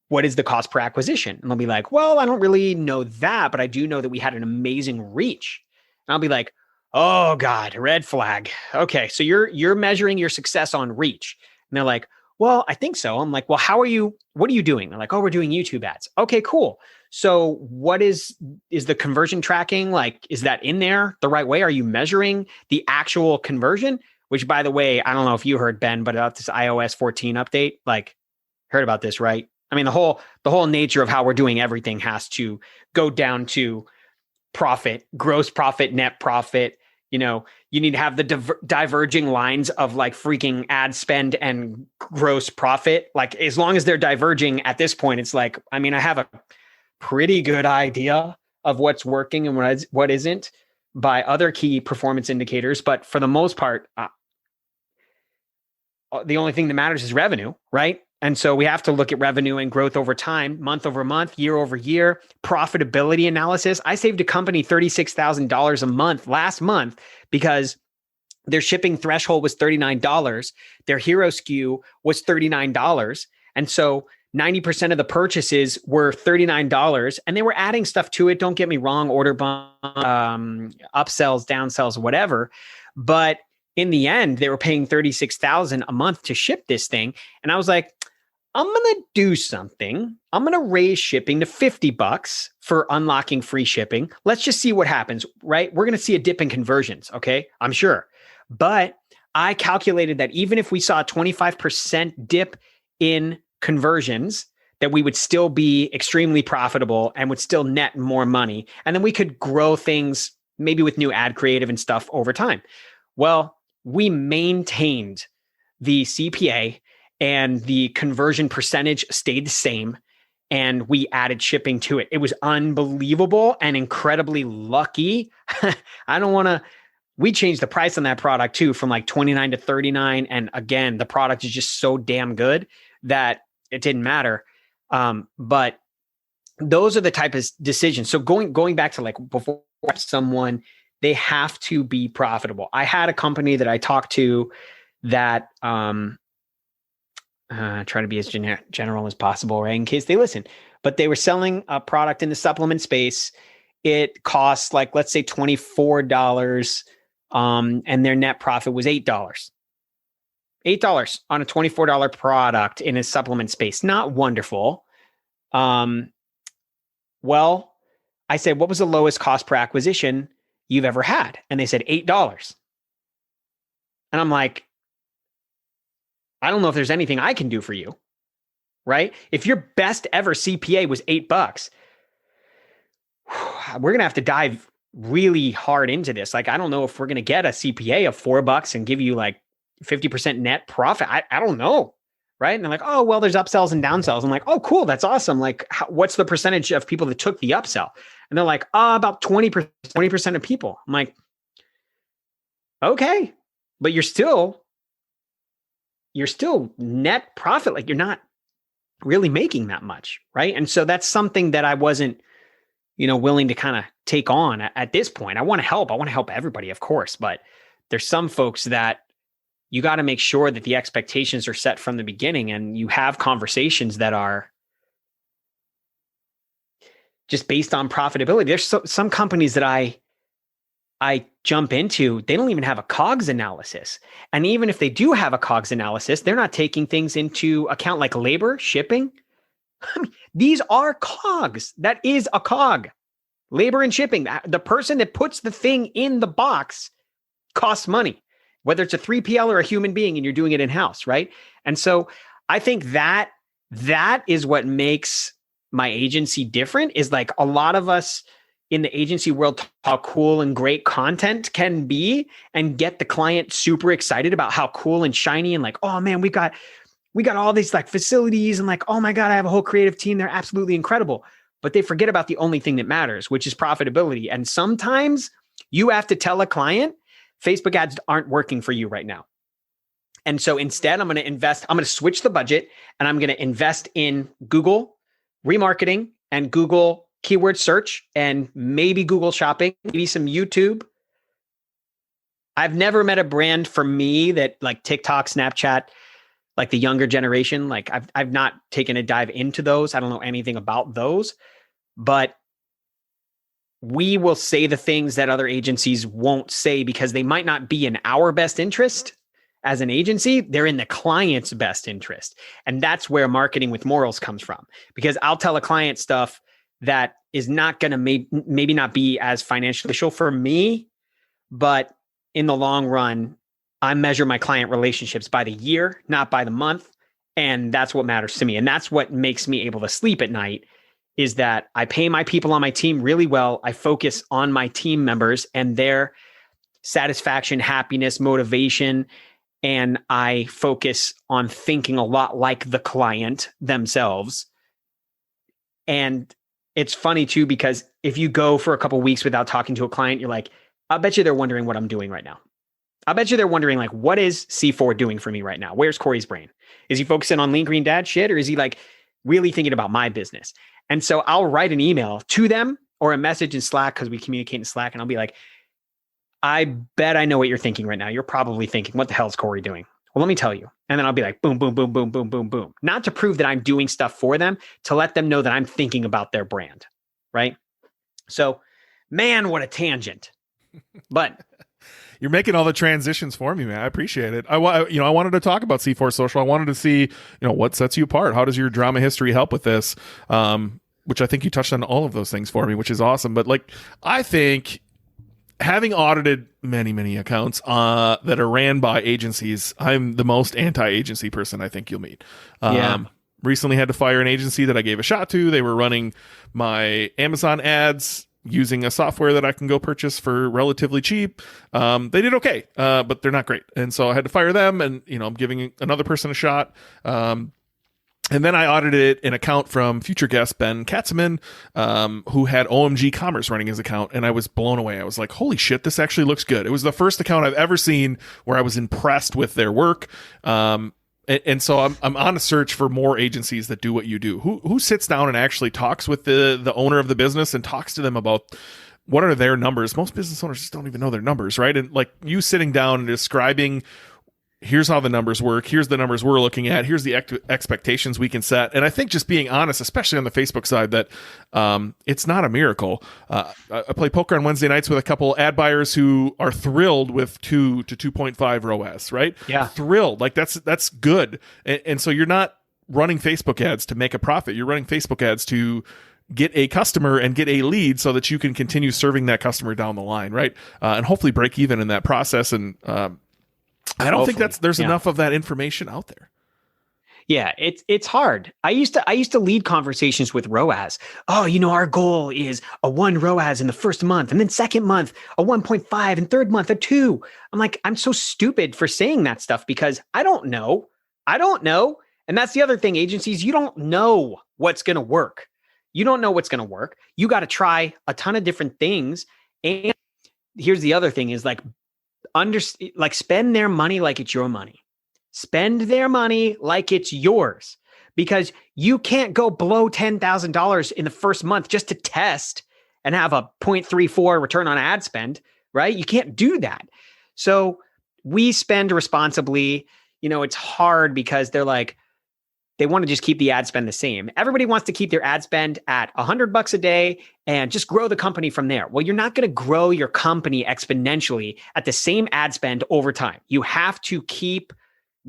What is the cost per acquisition? And they'll be like, well, I don't really know that, but I do know that we had an amazing reach. And I'll be like, oh God, red flag. Okay. So you're measuring your success on reach. And they're like, well, I think so. I'm like, well, what are you doing? They're like, oh, we're doing YouTube ads. Okay, cool. So what is the conversion tracking? Like, is that in there the right way? Are you measuring the actual conversion? Which, by the way, I don't know if you heard, Ben, but about this iOS 14 update, like, heard about this, right? I mean, the whole nature of how we're doing everything has to go down to profit, gross profit, net profit. You need to have the diverging lines of like freaking ad spend and gross profit. Like as long as they're diverging at this point, it's like, I mean, I have a pretty good idea of what's working and what isn't by other key performance indicators. But for the most part, the only thing that matters is revenue, right? And so we have to look at revenue and growth over time, month over month, year over year, profitability analysis. I saved a company $36,000 a month last month because their shipping threshold was $39. Their hero SKU was $39. And so 90% of the purchases were $39 and they were adding stuff to it. Don't get me wrong, order bump, upsells, downsells, whatever. But in the end, they were paying $36,000 a month to ship this thing. And I was like, I'm going to do something. I'm going to raise shipping to $50 for unlocking free shipping. Let's just see what happens, right? We're going to see a dip in conversions. Okay. I'm sure. But I calculated that even if we saw a 25% dip in conversions, that we would still be extremely profitable and would still net more money. And then we could grow things maybe with new ad creative and stuff over time. Well, we maintained the CPA and the conversion percentage stayed the same. And we added shipping to it. It was unbelievable and incredibly lucky. We changed the price on that product too from like $29 to $39. And again, the product is just so damn good that it didn't matter. But those are the type of decisions. So going back to like before someone, they have to be profitable. I had a company that I talked to that try to be as general as possible, right? In case they listen, but they were selling a product in the supplement space. It costs like, let's say $24. And their net profit was $8. $8 on a $24 product in a supplement space. Not wonderful. Well, I said, what was the lowest cost per acquisition you've ever had? And they said $8. And I'm like, I don't know if there's anything I can do for you, right? If your best ever CPA was $8, we're going to have to dive really hard into this. Like, I don't know if we're going to get a CPA of $4 and give you like 50% net profit. I don't know. Right. And they're like, oh, well, there's upsells and downsells. I'm like, oh, cool. That's awesome. Like, what's the percentage of people that took the upsell? And they're like, about 20% of people. I'm like, okay, but you're still net profit. Like, you're not really making that much. Right. And so that's something that I wasn't, willing to kind of take on at this point. I want to help. I want to help everybody, of course, but there's some folks that you got to make sure that the expectations are set from the beginning and you have conversations that are just based on profitability. There's some companies that I jump into, they don't even have a COGS analysis. And even if they do have a COGS analysis, they're not taking things into account like labor, shipping. I mean, these are COGS. That is a COG. Labor and shipping. The person that puts the thing in the box costs money, whether it's a 3PL or a human being and you're doing it in-house, right? And so I think that is what makes my agency different, is like a lot of us in the agency world talk how cool and great content can be and get the client super excited about how cool and shiny and like, oh man, we got all these like facilities and like, oh my God, I have a whole creative team. They're absolutely incredible. But they forget about the only thing that matters, which is profitability. And sometimes you have to tell a client, Facebook ads aren't working for you right now. And so instead, I'm going to switch the budget and I'm going to invest in Google remarketing and Google keyword search and maybe Google shopping, maybe some YouTube. I've never met a brand for me that like TikTok, Snapchat, like the younger generation, like I've not taken a dive into those. I don't know anything about those, but we will say the things that other agencies won't say because they might not be in our best interest as an agency. They're in the client's best interest. And that's where marketing with morals comes from, because I'll tell a client stuff that is not going to maybe not be as financially beneficial for me, but in the long run, I measure my client relationships by the year, not by the month. And that's what matters to me. And that's what makes me able to sleep at night, is that I pay my people on my team really well. I focus on my team members and their satisfaction, happiness, motivation. And I focus on thinking a lot like the client themselves. And it's funny too, because if you go for a couple of weeks without talking to a client, you're like, I bet you they're wondering what I'm doing right now. I bet you they're wondering, like, what is C4 doing for me right now? Where's Cory's brain? Is he focusing on lean green dad shit, or is he like really thinking about my business? And so I'll write an email to them or a message in Slack, because we communicate in Slack, and I'll be like, I bet I know what you're thinking right now. You're probably thinking, what the hell is Cory doing? Well, let me tell you. And then I'll be like, boom, boom, boom, boom, boom, boom, boom. Not to prove that I'm doing stuff for them, to let them know that I'm thinking about their brand. Right. So, man, what a tangent. But you're making all the transitions for me, man. I appreciate it. I wanted to talk about C4 Social. I wanted to see, what sets you apart. How does your drama history help with this? Which I think you touched on all of those things for me, which is awesome. But like, I think having audited many accounts that are ran by agencies, I'm the most anti-agency person I think you'll meet. Recently had to fire an agency that I gave a shot to. They were running my Amazon ads using a software that I can go purchase for relatively cheap. They did okay, but they're not great. And so I had to fire them, and I'm giving another person a shot. And then I audited an account from future guest Ben Katzeman, who had OMG Commerce running his account, and I was blown away. I was like, holy shit, this actually looks good. It was the first account I've ever seen where I was impressed with their work. And so I'm on a search for more agencies that do what you do. Who sits down and actually talks with the owner of the business and talks to them about what are their numbers? Most business owners just don't even know their numbers, right? And like you sitting down and describing, here's how the numbers work. Here's the numbers we're looking at. Here's the expectations we can set. And I think just being honest, especially on the Facebook side, that it's not a miracle. I play poker on Wednesday nights with a couple ad buyers who are thrilled with 2 to 2.5 ROAS, right? Yeah. Thrilled. Like that's good. And so you're not running Facebook ads to make a profit. You're running Facebook ads to get a customer and get a lead so that you can continue serving that customer down the line, right? And hopefully break even in that process. And I don't think there's enough of that information out there. Yeah, it's hard. I used to lead conversations with ROAS. Oh, our goal is a 1 ROAS in the first month, and then second month a 1.5, and third month a 2. I'm like, I'm so stupid for saying that stuff because I don't know. And that's the other thing, agencies, you don't know what's going to work. You don't know what's going to work. You got to try a ton of different things. And here's the other thing is spend their money like it's your money. Spend their money like it's yours, because you can't go below $10,000 in the first month just to test and have a 0.34 return on ad spend, right? You can't do that. So we spend responsibly. It's hard because they want to just keep the ad spend the same. Everybody wants to keep their ad spend at $100 a day and just grow the company from there. Well, you're not going to grow your company exponentially at the same ad spend over time. You have to keep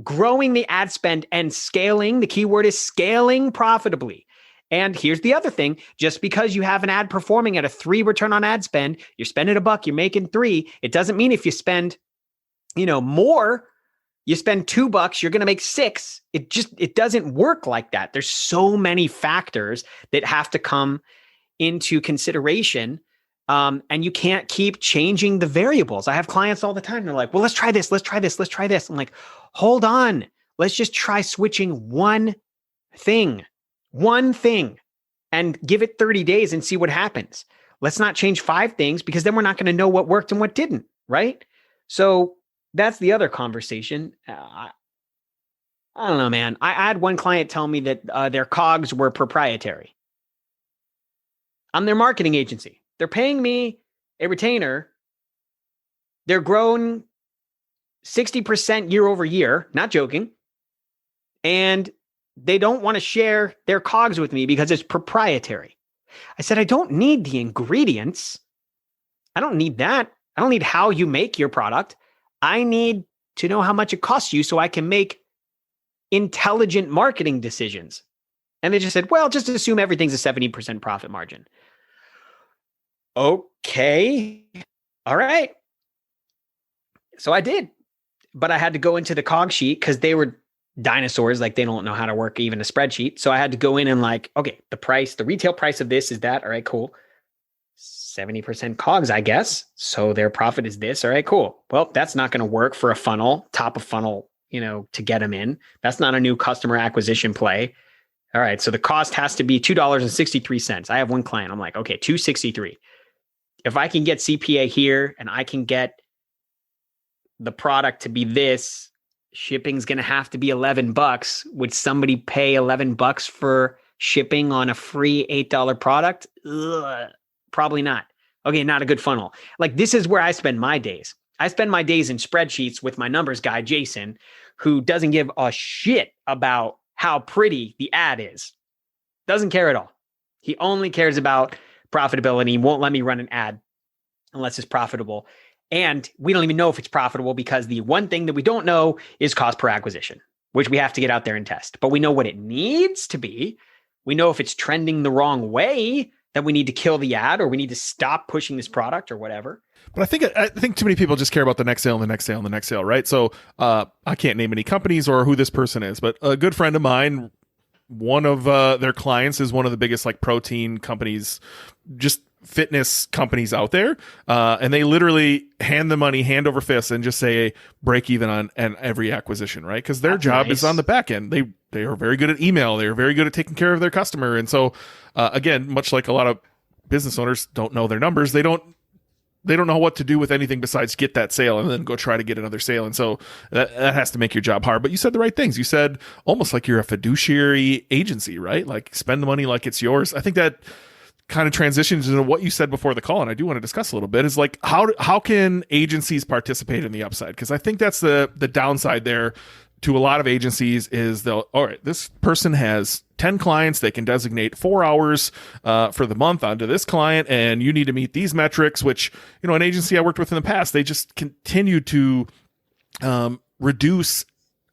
growing the ad spend and scaling. The keyword is scaling profitably. And here's the other thing. Just because you have an ad performing at a 3 return on ad spend, you're spending $1, you're making 3. It doesn't mean if you spend, more, you spend $2, you're going to make 6. It doesn't work like that. There's so many factors that have to come into consideration. And you can't keep changing the variables. I have clients all the time. They're like, well, let's try this. I'm like, hold on. Let's just try switching one thing, and give it 30 days and see what happens. Let's not change 5 things, because then we're not going to know what worked and what didn't. Right. So that's the other conversation. I don't know, man. I had one client tell me that their COGS were proprietary. I'm their marketing agency. They're paying me a retainer. They're grown 60% year over year, not joking. And they don't want to share their COGS with me because it's proprietary. I said, I don't need the ingredients. I don't need that. I don't need how you make your product. I need to know how much it costs you so I can make intelligent marketing decisions. And they just said, well, just assume everything's a 70% profit margin. Okay. All right. So I did, but I had to go into the cog sheet because they were dinosaurs. Like, they don't know how to work even a spreadsheet. So I had to go in and okay, the retail price of this is that. All right, cool. 70% COGS, I guess. So their profit is this. All right, cool. Well, that's not going to work for a funnel, top of funnel, to get them in. That's not a new customer acquisition play. All right. So the cost has to be $2.63. I have one client. I'm like, okay, $2.63. If I can get CPA here and I can get the product to be this, shipping's going to have to be $11. Would somebody pay $11 for shipping on a free $8 product? Ugh, probably not. Okay, not a good funnel. Like, this is where I spend my days. I spend my days in spreadsheets with my numbers guy, Jason, who doesn't give a shit about how pretty the ad is. Doesn't care at all. He only cares about profitability. He won't let me run an ad unless it's profitable. And we don't even know if it's profitable because the one thing that we don't know is cost per acquisition, which we have to get out there and test. But we know what it needs to be. We know if it's trending the wrong way, that we need to kill the ad or we need to stop pushing this product or whatever. But I think too many people just care about the next sale and the next sale and the next sale, right? So I can't name any companies or who this person is, but a good friend of mine, one of their clients is one of the biggest like protein companies, just fitness companies out there. And they literally hand the money hand over fist and just say break even on every acquisition, right? Because their job is on the back end. They are very good at email. They are very good at taking care of their customer. And so again, much like a lot of business owners don't know their numbers, they don't know what to do with anything besides get that sale and then go try to get another sale. And so that has to make your job hard. But you said the right things. You said almost like you're a fiduciary agency, right? Like spend the money like it's yours. I think that kind of transitions into what you said before the call, and I do want to discuss a little bit, is like how can agencies participate in the upside? Because I think that's the downside there to a lot of agencies is all right, this person has 10 clients, they can designate 4 hours for the month onto this client, and you need to meet these metrics, which, you know, an agency I worked with in the past, they just continue to reduce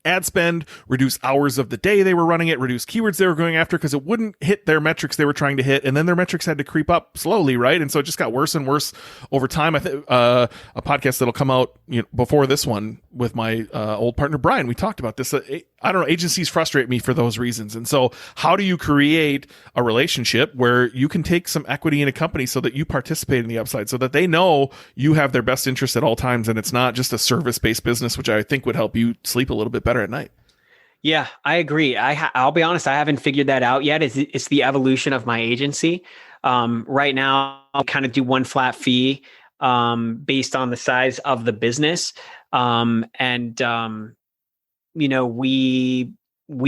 ad spend, reduce hours of the day they were running it, reduce keywords they were going after because it wouldn't hit their metrics they were trying to hit, and then their metrics had to creep up slowly, right? And so it just got worse and worse over time. I think a podcast that'll come out before this one with my old partner Brian, we talked about this. I don't know, agencies frustrate me for those reasons. And so how do you create a relationship where you can take some equity in a company so that you participate in the upside, so that they know you have their best interest at all times, and it's not just a service-based business, which I think would help you sleep a little bit better at night? Yeah, I agree. I'll be honest, I haven't figured that out yet. It's the evolution of my agency. Right now, I'll kind of do one flat fee based on the size of the business. You know, we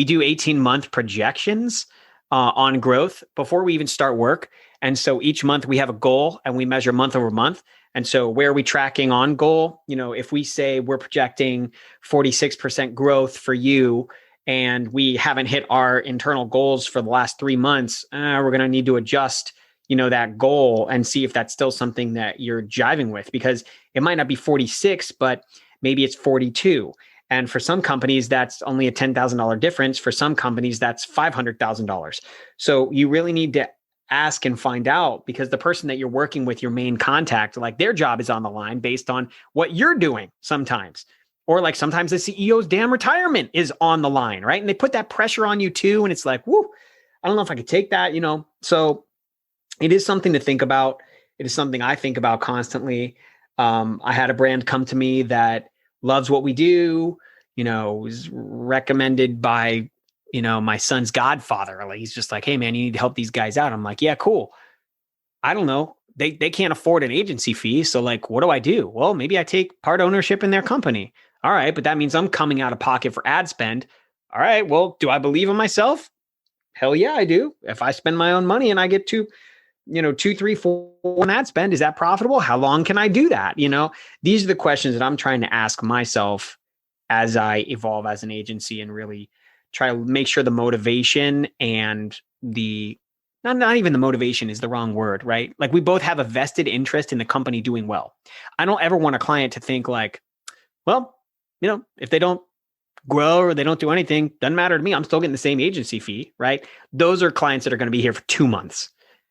do 18-month projections on growth before we even start work. And so each month we have a goal and we measure month over month. And so where are we tracking on goal? You know, if we say we're projecting 46% growth for you and we haven't hit our internal goals for the last 3 months, we're going to need to adjust, you know, that goal and see if that's still something that you're jiving with, because it might not be 46, but maybe it's 42. And for some companies, that's only a $10,000 difference. For some companies, that's $500,000. So you really need to ask and find out, because the person that you're working with, your main contact, like their job is on the line based on what you're doing sometimes. Or like sometimes the CEO's damn retirement is on the line, right? And they put that pressure on you too. And it's like, whoo, I don't know if I could take that, you know? So it is something to think about. It is something I think about constantly. I had a brand come to me that loves what we do, you know, was recommended by, you know, my son's godfather. Like, he's just like, hey man, you need to help these guys out. I'm like, yeah, cool. I don't know. They can't afford an agency fee. So like, what do I do? Well, maybe I take part ownership in their company. All right. But that means I'm coming out of pocket for ad spend. All right. Well, do I believe in myself? Hell yeah, I do. If I spend my own money and I get to, you know, 2, 3, 4 on ad spend, is that profitable? How long can I do that? You know, these are the questions that I'm trying to ask myself as I evolve as an agency and really try to make sure the motivation and the, not even the motivation is the wrong word, right? Like, we both have a vested interest in the company doing well. I don't ever want a client to think like, well, you know, if they don't grow or they don't do anything, doesn't matter to me. I'm still getting the same agency fee, right? Those are clients that are going to be here for 2 months.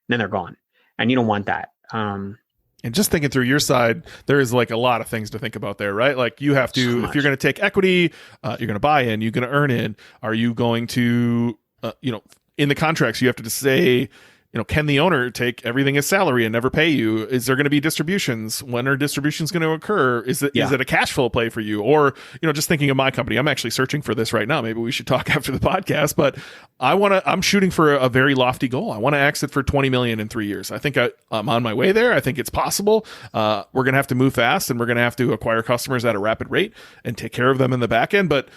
Then they're gone. And you don't want that. And just thinking through your side, there is like a lot of things to think about there, right? Like, you have to, if you're going to take equity, you're going to buy in, you're going to earn in. Are you going to, you know, in the contracts, you have to say, can the owner take everything as salary and never pay you? Is there going to be distributions? When are distributions going to occur? Is it a cash flow play for you? Or, just thinking of my company, I'm actually searching for this right now. Maybe we should talk after the podcast, but I'm shooting for a very lofty goal. I want to exit for 20 million in 3 years. I think I'm on my way there. I think it's possible. We're going to have to move fast, and we're going to have to acquire customers at a rapid rate and take care of them in the back end. But,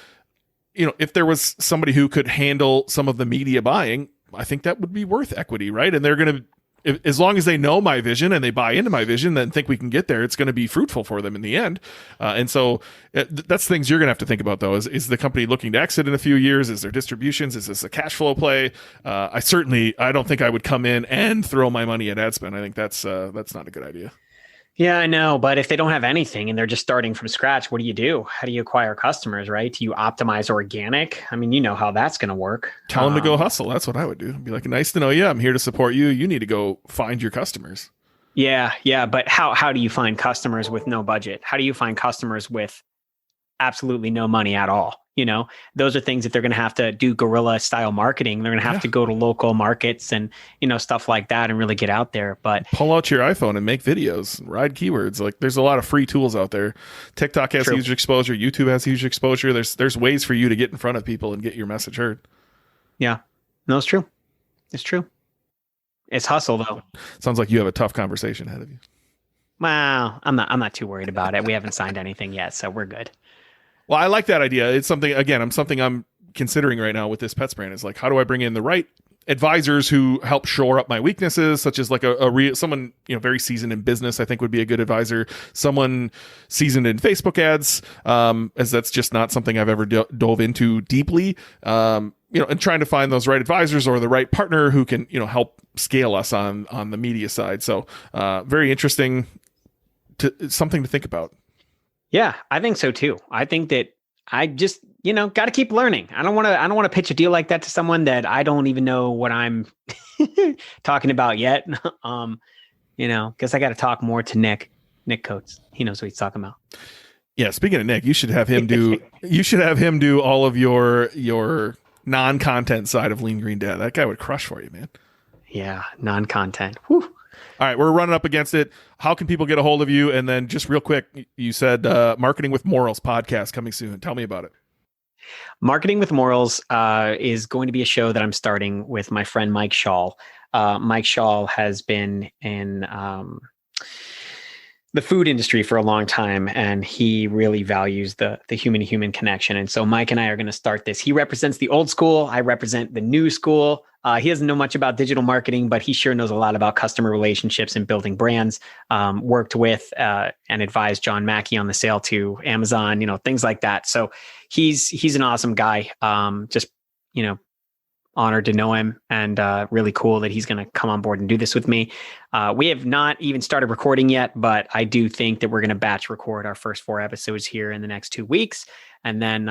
if there was somebody who could handle some of the media buying, I think that would be worth equity, right? And they're going to, as long as they know my vision and they buy into my vision, then think we can get there, it's going to be fruitful for them in the end. And so that's things you're going to have to think about, though. Is the company looking to exit in a few years? Is there distributions? Is this a cash flow play? I don't think I would come in and throw my money at ad spend. I think that's not a good idea. Yeah, I know. But if they don't have anything and they're just starting from scratch, what do you do? How do you acquire customers, right? Do you optimize organic? I mean, you know how that's going to work. Tell them to go hustle. That's what I would do. Be like, nice to know you. I'm here to support you. You need to go find your customers. Yeah. But how do you find customers with no budget? How do you find customers with absolutely no money at all? Those are things that they're going to have to do guerrilla style marketing. They're going to have to go to local markets and, stuff like that and really get out there. But pull out your iPhone and make videos, ride keywords. Like, there's a lot of free tools out there. TikTok has huge exposure. YouTube has huge exposure. There's ways for you to get in front of people and get your message heard. Yeah, no, it's true. It's true. It's hustle though. Sounds like you have a tough conversation ahead of you. Wow. I'm not too worried about it. We haven't signed anything yet, so we're good. Well, I like that idea. It's something I'm considering right now with this pets brand, is like, how do I bring in the right advisors who help shore up my weaknesses, such as like someone, very seasoned in business, I think would be a good advisor. Someone seasoned in Facebook ads, as that's just not something I've ever dove into deeply. And trying to find those right advisors or the right partner who can, help scale us on the media side. So, very interesting, something to think about. Yeah, I think so too. I think that I just, got to keep learning. I don't want to pitch a deal like that to someone that I don't even know what I'm talking about yet. Because I got to talk more to Nick Coates. He knows what he's talking about. Yeah. Speaking of Nick, you should have him do all of your non-content side of Lean Green Dad. That guy would crush for you, man. Yeah. Non-content. Whew. All right, we're running up against it. How can people get a hold of you? And then just real quick, you said Marketing with Morals podcast coming soon. Tell me about it. Marketing with Morals is going to be a show that I'm starting with my friend Mike Shaw. Mike Shaw has been in the food industry for a long time, and he really values the human-to-human connection. And so Mike and I are going to start this. He represents the old school. I represent the new school. He doesn't know much about digital marketing, but he sure knows a lot about customer relationships and building brands. Worked with and advised John Mackey on the sale to Amazon, things like that. So he's an awesome guy. Just, honored to know him, and really cool that he's going to come on board and do this with me. We have not even started recording yet, but I do think that we're going to batch record our first 4 episodes here in the next 2 weeks. And then,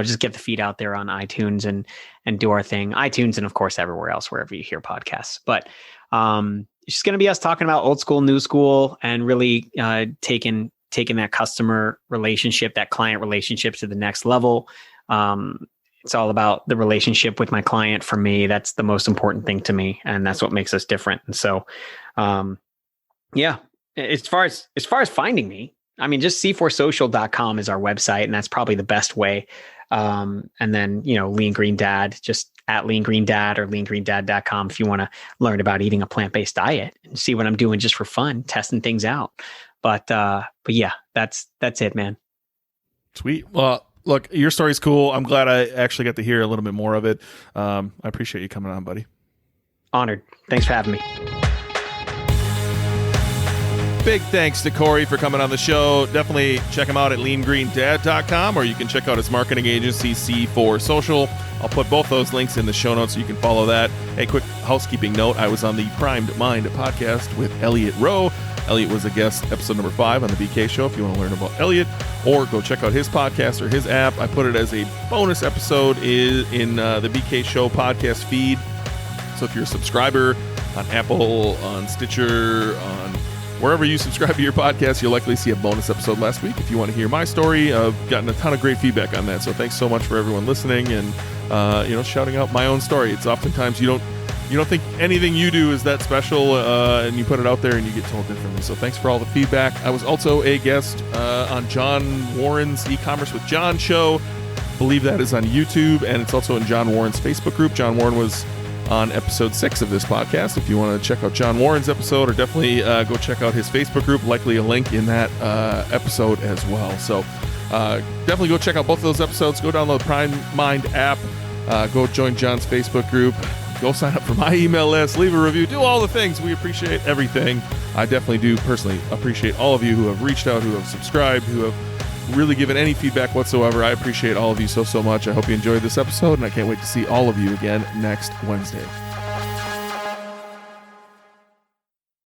just get the feed out there on iTunes and do our thing. iTunes and, of course, everywhere else, wherever you hear podcasts. But it's just going to be us talking about old school, new school, and really taking that customer relationship, that client relationship to the next level. It's all about the relationship with my client. For me, that's the most important thing to me, and that's what makes us different. And so, as far as finding me, I mean, just c4social.com is our website, and that's probably the best way. And then, Lean Green Dad, just at Lean Green Dad or leangreendad.com if you want to learn about eating a plant-based diet and see what I'm doing just for fun, testing things out. But yeah, that's it, man. Sweet. Well, look, your story's cool. I'm glad I actually got to hear a little bit more of it. I appreciate you coming on, buddy. Honored. Thanks for having me. Big thanks to Cory for coming on the show. Definitely check him out at leangreendad.com, or you can check out his marketing agency, C4 Social. I'll put both those links in the show notes so you can follow that. A quick housekeeping note. I was on the Primed Mind podcast with Elliot Rowe. Elliot was a guest, episode number 5 on the BK Show. If you want to learn about Elliot, or go check out his podcast or his app. I put it as a bonus episode in the BK Show podcast feed. So if you're a subscriber on Apple, on Stitcher, on wherever you subscribe to your podcast, you'll likely see a bonus episode last week. If you want to hear my story, I've gotten a ton of great feedback on that. So thanks so much for everyone listening and, shouting out my own story. It's oftentimes you don't you don't think anything you do is that special, and you put it out there and you get told differently. So thanks for all the feedback. I was also a guest on John Warren's E-commerce with John show. I believe that is on YouTube, and it's also in John Warren's Facebook group. John Warren was on episode 6 of this podcast. If you want to check out John Warren's episode, or definitely go check out his Facebook group, likely a link in that episode as well. So definitely go check out both of those episodes. Go download the Prime Mind app. Go join John's Facebook group. Go sign up for my email list. Leave a review. Do all the things. We appreciate everything. I definitely do personally appreciate all of you who have reached out, who have subscribed, who have really given any feedback whatsoever. I appreciate all of you so much. I hope you enjoyed this episode, and I can't wait to see all of you again next Wednesday.